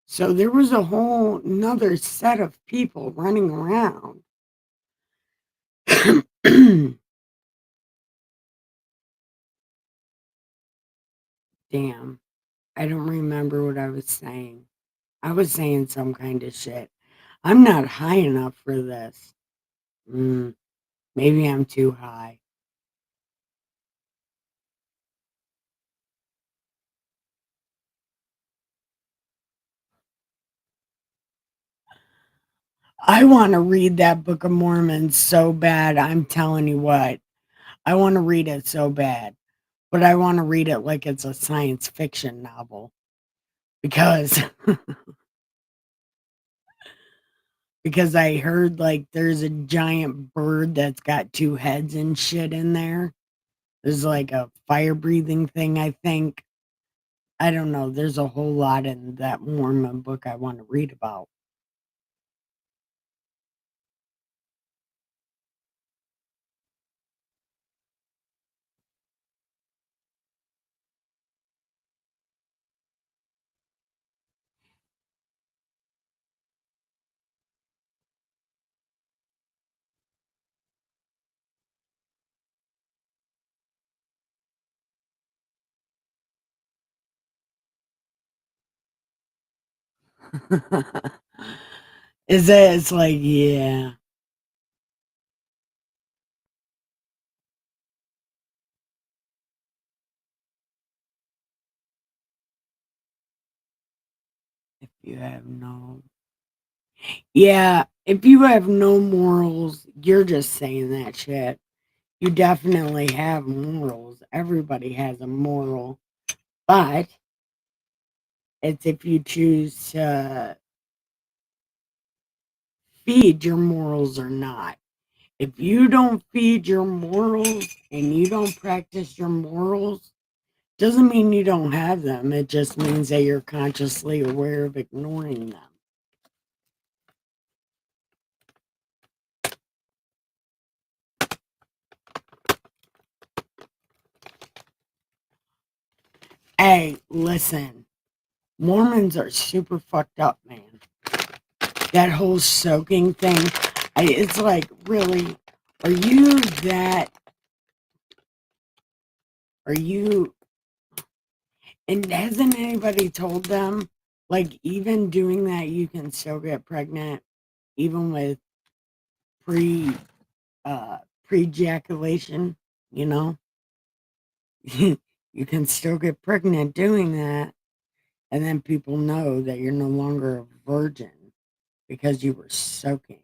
So there was a whole nother set of people running around. Damn. I don't remember what I was saying. I was saying some kind of shit. I'm not high enough for this. Mm, maybe I'm too high. I want to read that Book of Mormon so bad. I'm telling you what. I want to read it so bad. But I want to read it like it's a science fiction novel because because I heard like there's a giant bird that's got two heads and shit in there. There's like a fire breathing thing, I think. I don't know. There's a whole lot in that Mormon book I want to read about. Is that it's like, yeah. If you have no Yeah, if you have no morals, you're just saying that shit. You definitely have morals. Everybody has a moral, but it's if you choose to feed your morals or not. If you don't feed your morals and you don't practice your morals, doesn't mean you don't have them. It just means that you're consciously aware of ignoring them. Hey, listen, Mormons are super fucked up, man. That whole soaking thing, it's like, really, are you that, are you, and hasn't anybody told them, like, even doing that, you can still get pregnant, even with pre, pre-ejaculation, you know? You can still get pregnant doing that, and then people know that you're no longer a virgin because you were soaking.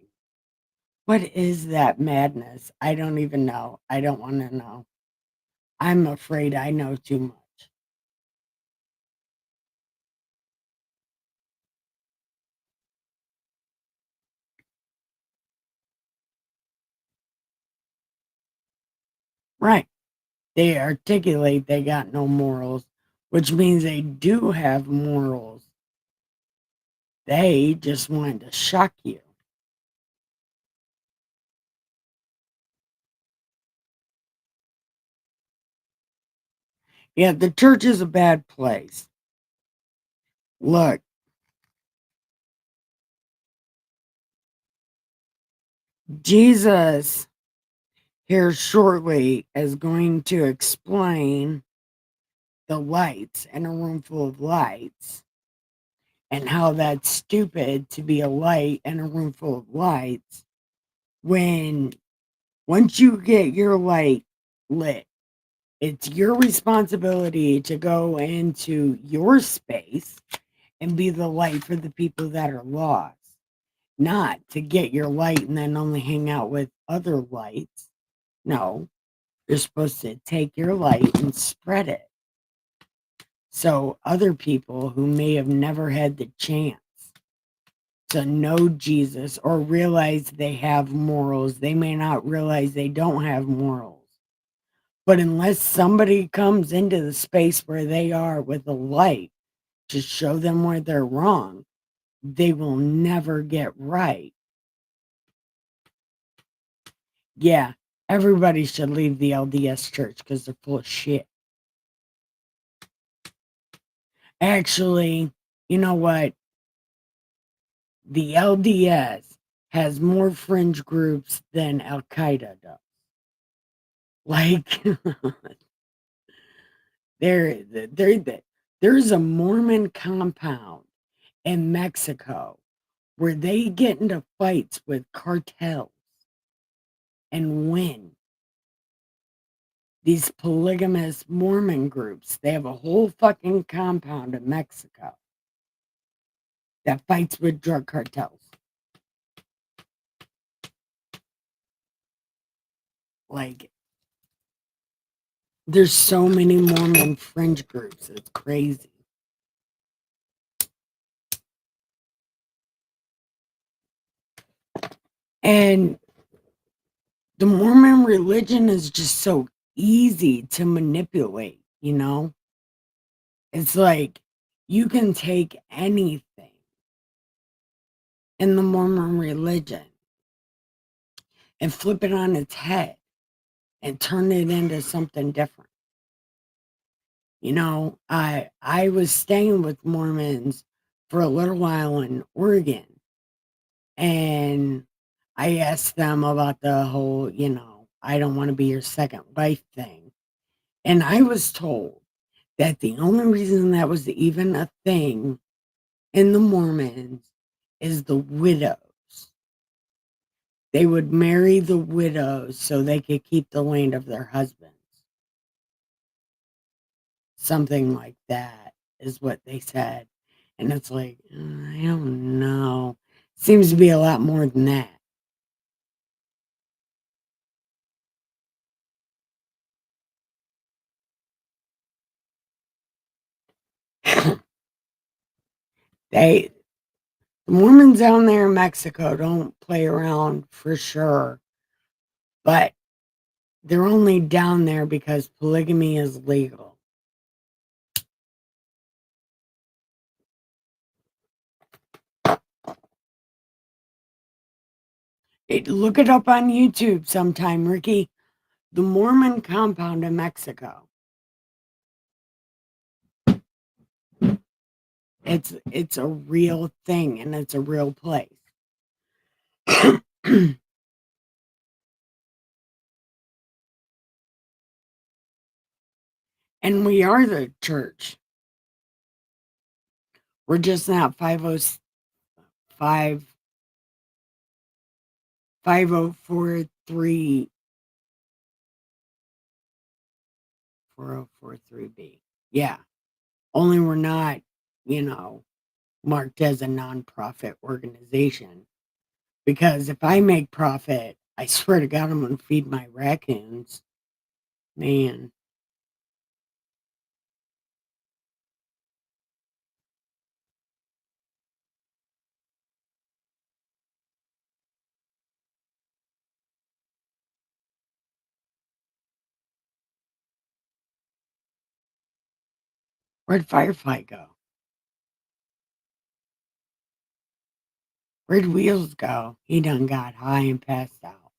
What is that madness? I don't even know. I don't want to know. I'm afraid I know too much. Right. They articulate they got no morals, which means they do have morals. They just wanted to shock you. Yeah, the church is a bad place. Look, Jesus here shortly is going to explain the lights in a room full of lights and how that's stupid to be a light in a room full of lights when once you get your light lit, it's your responsibility to go into your space and be the light for the people that are lost, not to get your light and then only hang out with other lights. No, you're supposed to take your light and spread it. So other people who may have never had the chance to know Jesus or realize they have morals, they may not realize they don't have morals. But unless somebody comes into the space where they are with a light to show them where they're wrong, they will never get right. Yeah, everybody should leave the LDS church because they're full of shit. Actually, you know what? The LDS has more fringe groups than Al Qaeda does. Like, there, there's a Mormon compound in Mexico where they get into fights with cartels and win. These polygamous Mormon groups, they have a whole fucking compound in Mexico that fights with drug cartels. Like, there's so many Mormon fringe groups. It's crazy. And the Mormon religion is just so easy to manipulate, you know? It's like you can take anything in the Mormon religion and flip it on its head and turn it into something different. You know, I was staying with Mormons for a little while in Oregon, and I asked them about the whole, I don't want to be your second wife thing. And I was told that the only reason that was even a thing in the Mormons is the widows. They would marry the widows so they could keep the land of their husbands. Something like that is what they said. And it's like, I don't know. Seems to be a lot more than that. The Mormons down there in Mexico don't play around for sure, but they're only down there because polygamy is legal. Look it up on YouTube sometime, Ricky. The Mormon compound in Mexico. It's a real thing and it's a real place. And we are the church. We're just not 505 5043 4043B. Yeah. Only we're not, marked as a nonprofit organization. Because if I make profit, I swear to God, I'm going to feed my raccoons. Man. Where'd Firefly go? Where'd Wheels go? He done got high and passed out.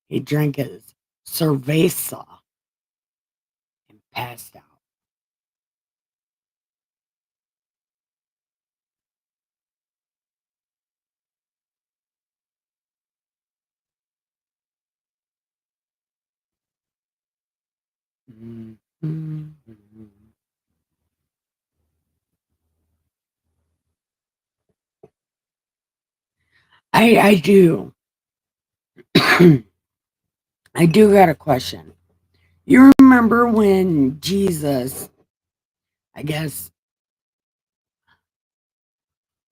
He drank his cerveza and passed out. Mm-hmm. I do. I do got a question. You remember when Jesus, I guess,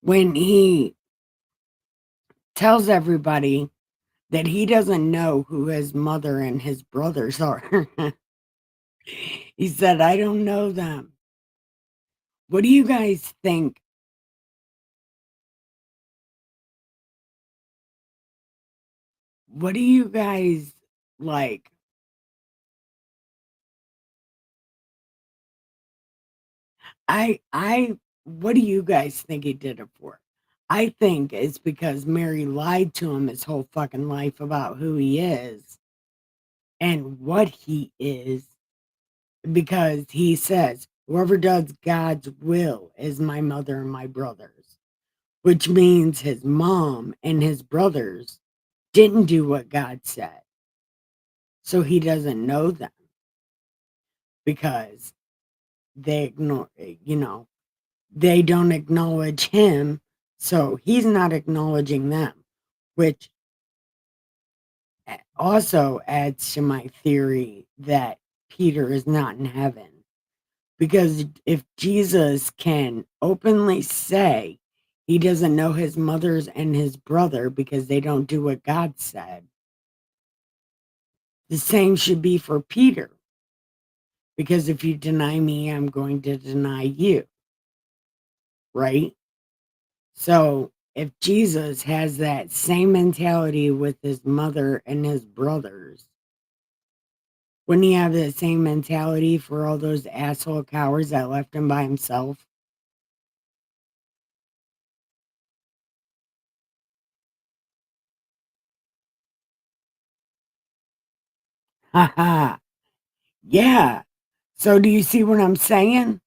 when he tells everybody that he doesn't know who his mother and his brothers are? He said, I don't know them. What do you guys think? What do you guys like? What do you guys think he did it for? I think it's because Mary lied to him his whole fucking life about who he is and what he is, because he says, whoever does God's will is my mother and my brothers, which means his mom and his brothers didn't do what God said. So he doesn't know them because they ignore, they don't acknowledge him. So he's not acknowledging them, which also adds to my theory that Peter is not in heaven. Because if Jesus can openly say he doesn't know his mother's and his brother because they don't do what God said, the same should be for Peter. Because if you deny me, I'm going to deny you. Right? So if Jesus has that same mentality with his mother and his brothers, Wouldn't he have the same mentality for all those asshole cowards that left him by himself? Ha ha. Yeah. So do you see what I'm saying?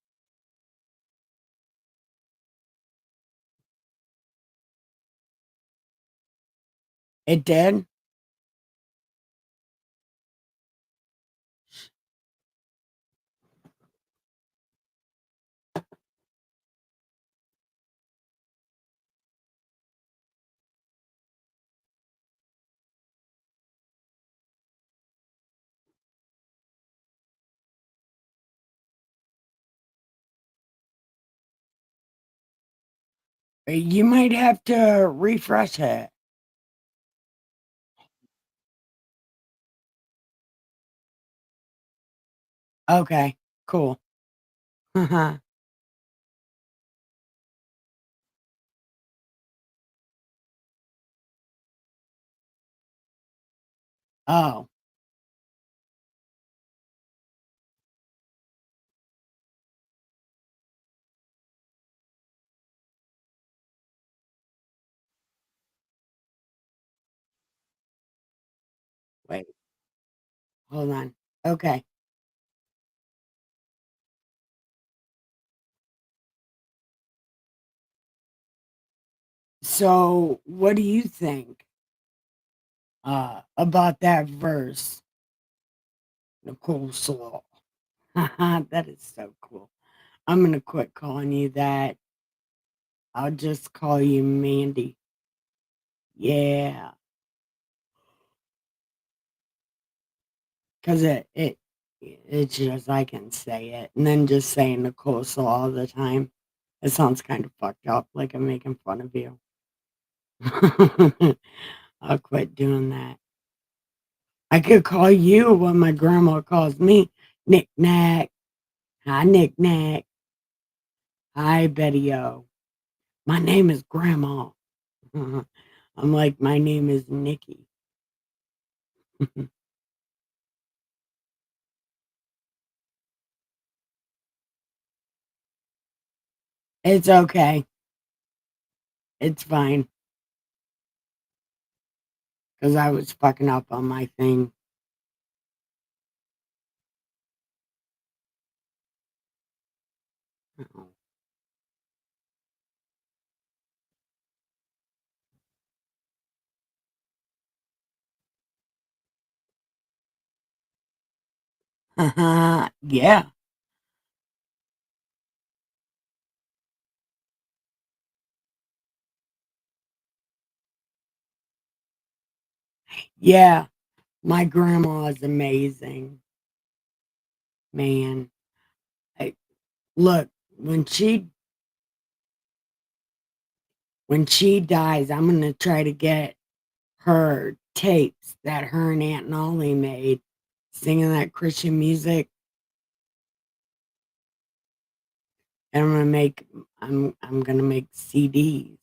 It did? You might have to refresh it. Okay, cool. Oh, wait, hold on. Okay. So what do you think about that verse, Nicole Slaw? That is so cool. I'm gonna quit calling you that. I'll just call you Mandy. Yeah, because it's just I can say it, and then just saying Nicole Slaw all the time. It sounds kind of fucked up, like I'm making fun of you. I'll quit doing that. I could call you what my grandma calls me, Knick Knack. Hi, Knick Knack. Hi, Betty O. My name is Grandma. I'm like, my name is Nikki. It's okay. It's fine. Because I was fucking up on my thing. Yeah. Yeah. My grandma is amazing. Man. I, look, when she dies, I'm gonna try to get her tapes that her and Aunt Nolly made singing that Christian music, and I'm gonna make CDs.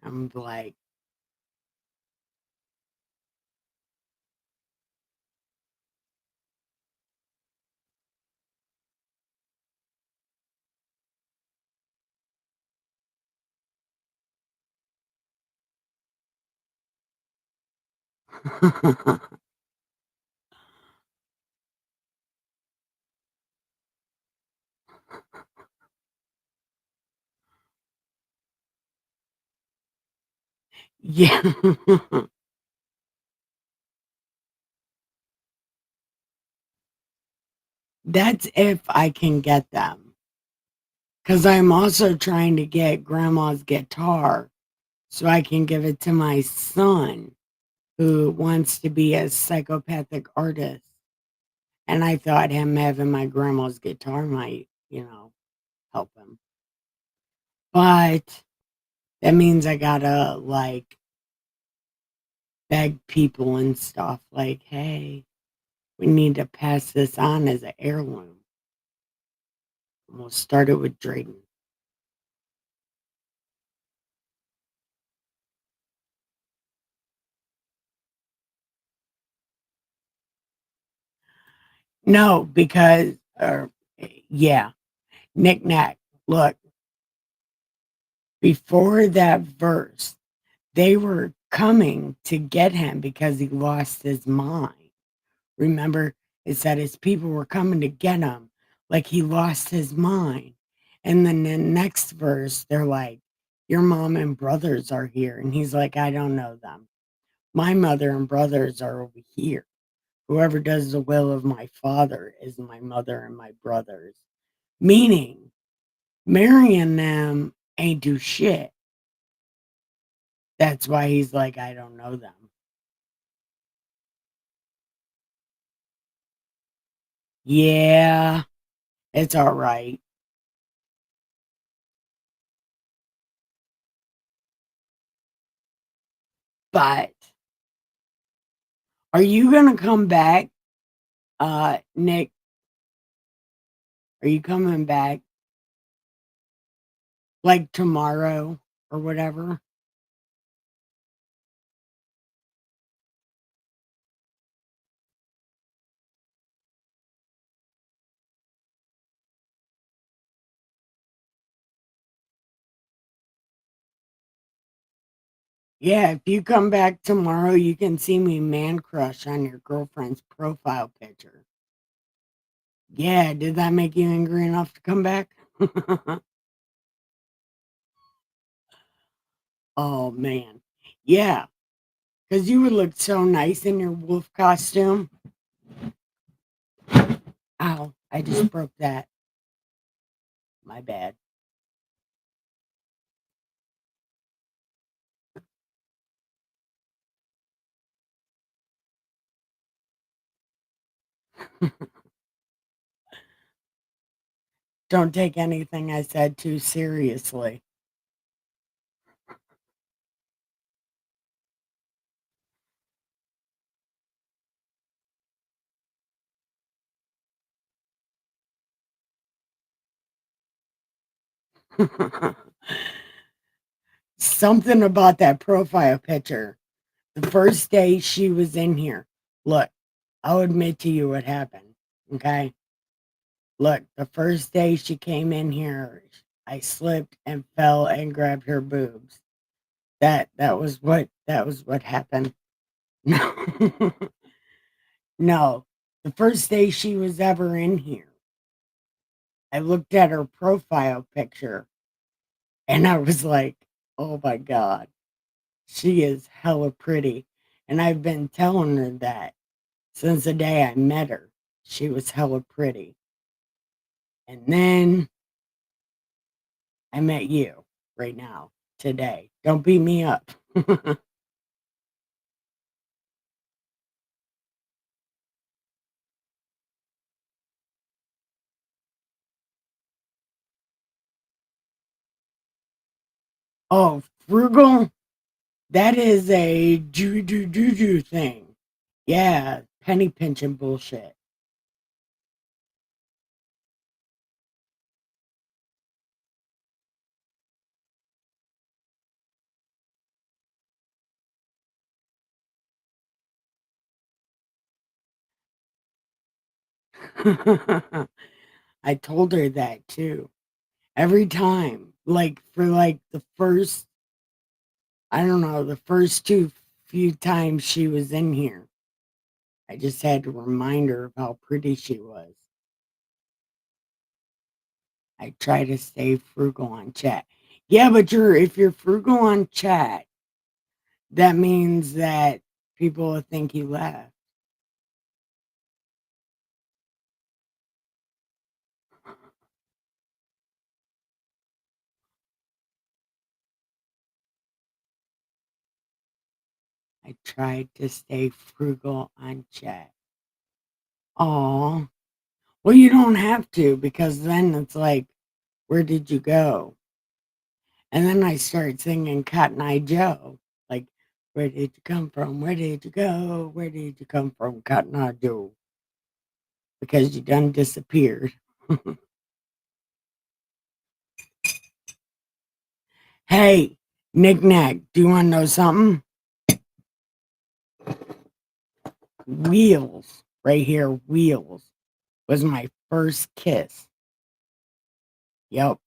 I'm like, yeah. That's if I can get them. Because I'm also trying to get grandma's guitar so I can give it to my son who wants to be a psychopathic artist. And I thought him having my grandma's guitar might, help him. But that means I gotta like beg people and stuff like, hey, we need to pass this on as an heirloom. And we'll start it with Drayden. No, because, yeah, knick-knack. Look, before that verse, they were coming to get him because he lost his mind. Remember, it said his people were coming to get him, like he lost his mind. And then the next verse, they're like, your mom and brothers are here. And he's like, I don't know them. My mother and brothers are over here. Whoever does the will of my father is my mother and my brothers. Meaning, marrying them ain't do shit. That's why he's like, I don't know them. Yeah, it's all right. But are you going to come back, Nick? Are you coming back like tomorrow or whatever? Yeah, if you come back tomorrow, you can see me man crush on your girlfriend's profile picture. Yeah, did that make you angry enough to come back? Oh man. Yeah, because you would look so nice in your wolf costume. Ow, I just broke that. My bad. Don't take anything I said too seriously. Something about that profile picture. The first day she was in here. Look, I'll admit to you what happened. Okay. Look, the first day she came in here, I slipped and fell and grabbed her boobs. That was what happened. No. No. The first day she was ever in here, I looked at her profile picture and I was like, oh my God, she is hella pretty. And I've been telling her that since the day I met her. She was hella pretty. And then I met you right now, today. Don't beat me up. Oh, frugal? That is a juju thing. Yeah, penny pinching bullshit. I told her that too. Every time, like for like the first, I don't know, the first two few times she was in here, I just had to remind her of how pretty she was. I try to stay frugal on chat. Yeah, but if you're frugal on chat, that means that people will think you laugh. I tried to stay frugal on chat. Oh, well, you don't have to because then it's like, where did you go? And then I start singing Cotton Eye Joe. Like, where did you come from? Where did you go? Where did you come from, Cotton Eye Joe? Because you done disappeared. Hey, Knick Knack, do you want to know something? Wheels, right here, wheels. was my first kiss. Yep.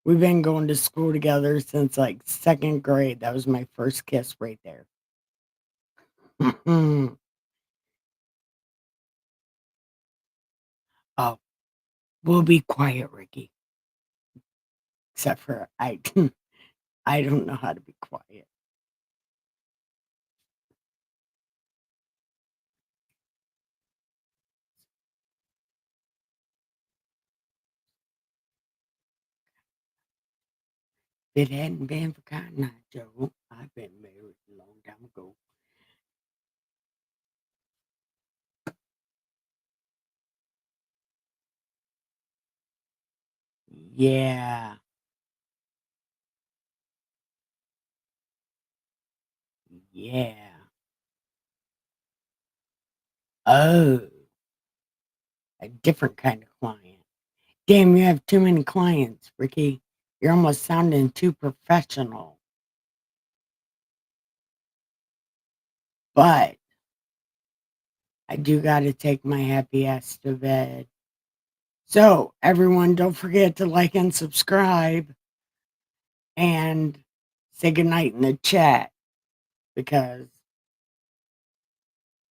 We've been going to school together since like second grade. That was my first kiss right there. Oh, we'll be quiet, Ricky. Except for I I don't know how to be quiet. If it hadn't been for Cotton Eye Joe, I've been married a long time ago. Yeah. Yeah. Oh, a different kind of client. Damn, you have too many clients, Ricky. You're almost sounding too professional. But I do got to take my happy ass to bed. So, everyone, don't forget to like and subscribe and say goodnight in the chat because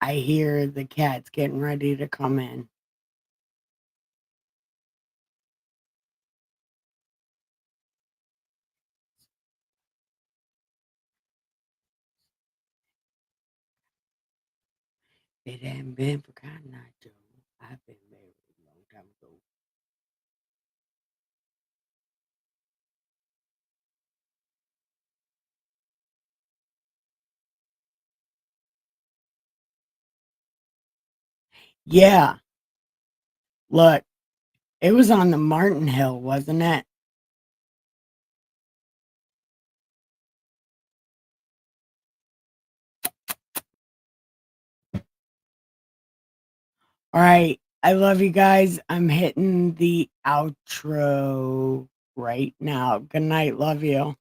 I hear the cat's getting ready to come in. If it hadn't been for Cotton Eye Joe, I've been married a long time ago. Yeah, look, it was on the Martin Hill, wasn't it? All right. I love you guys. I'm hitting the outro right now. Good night. Love you.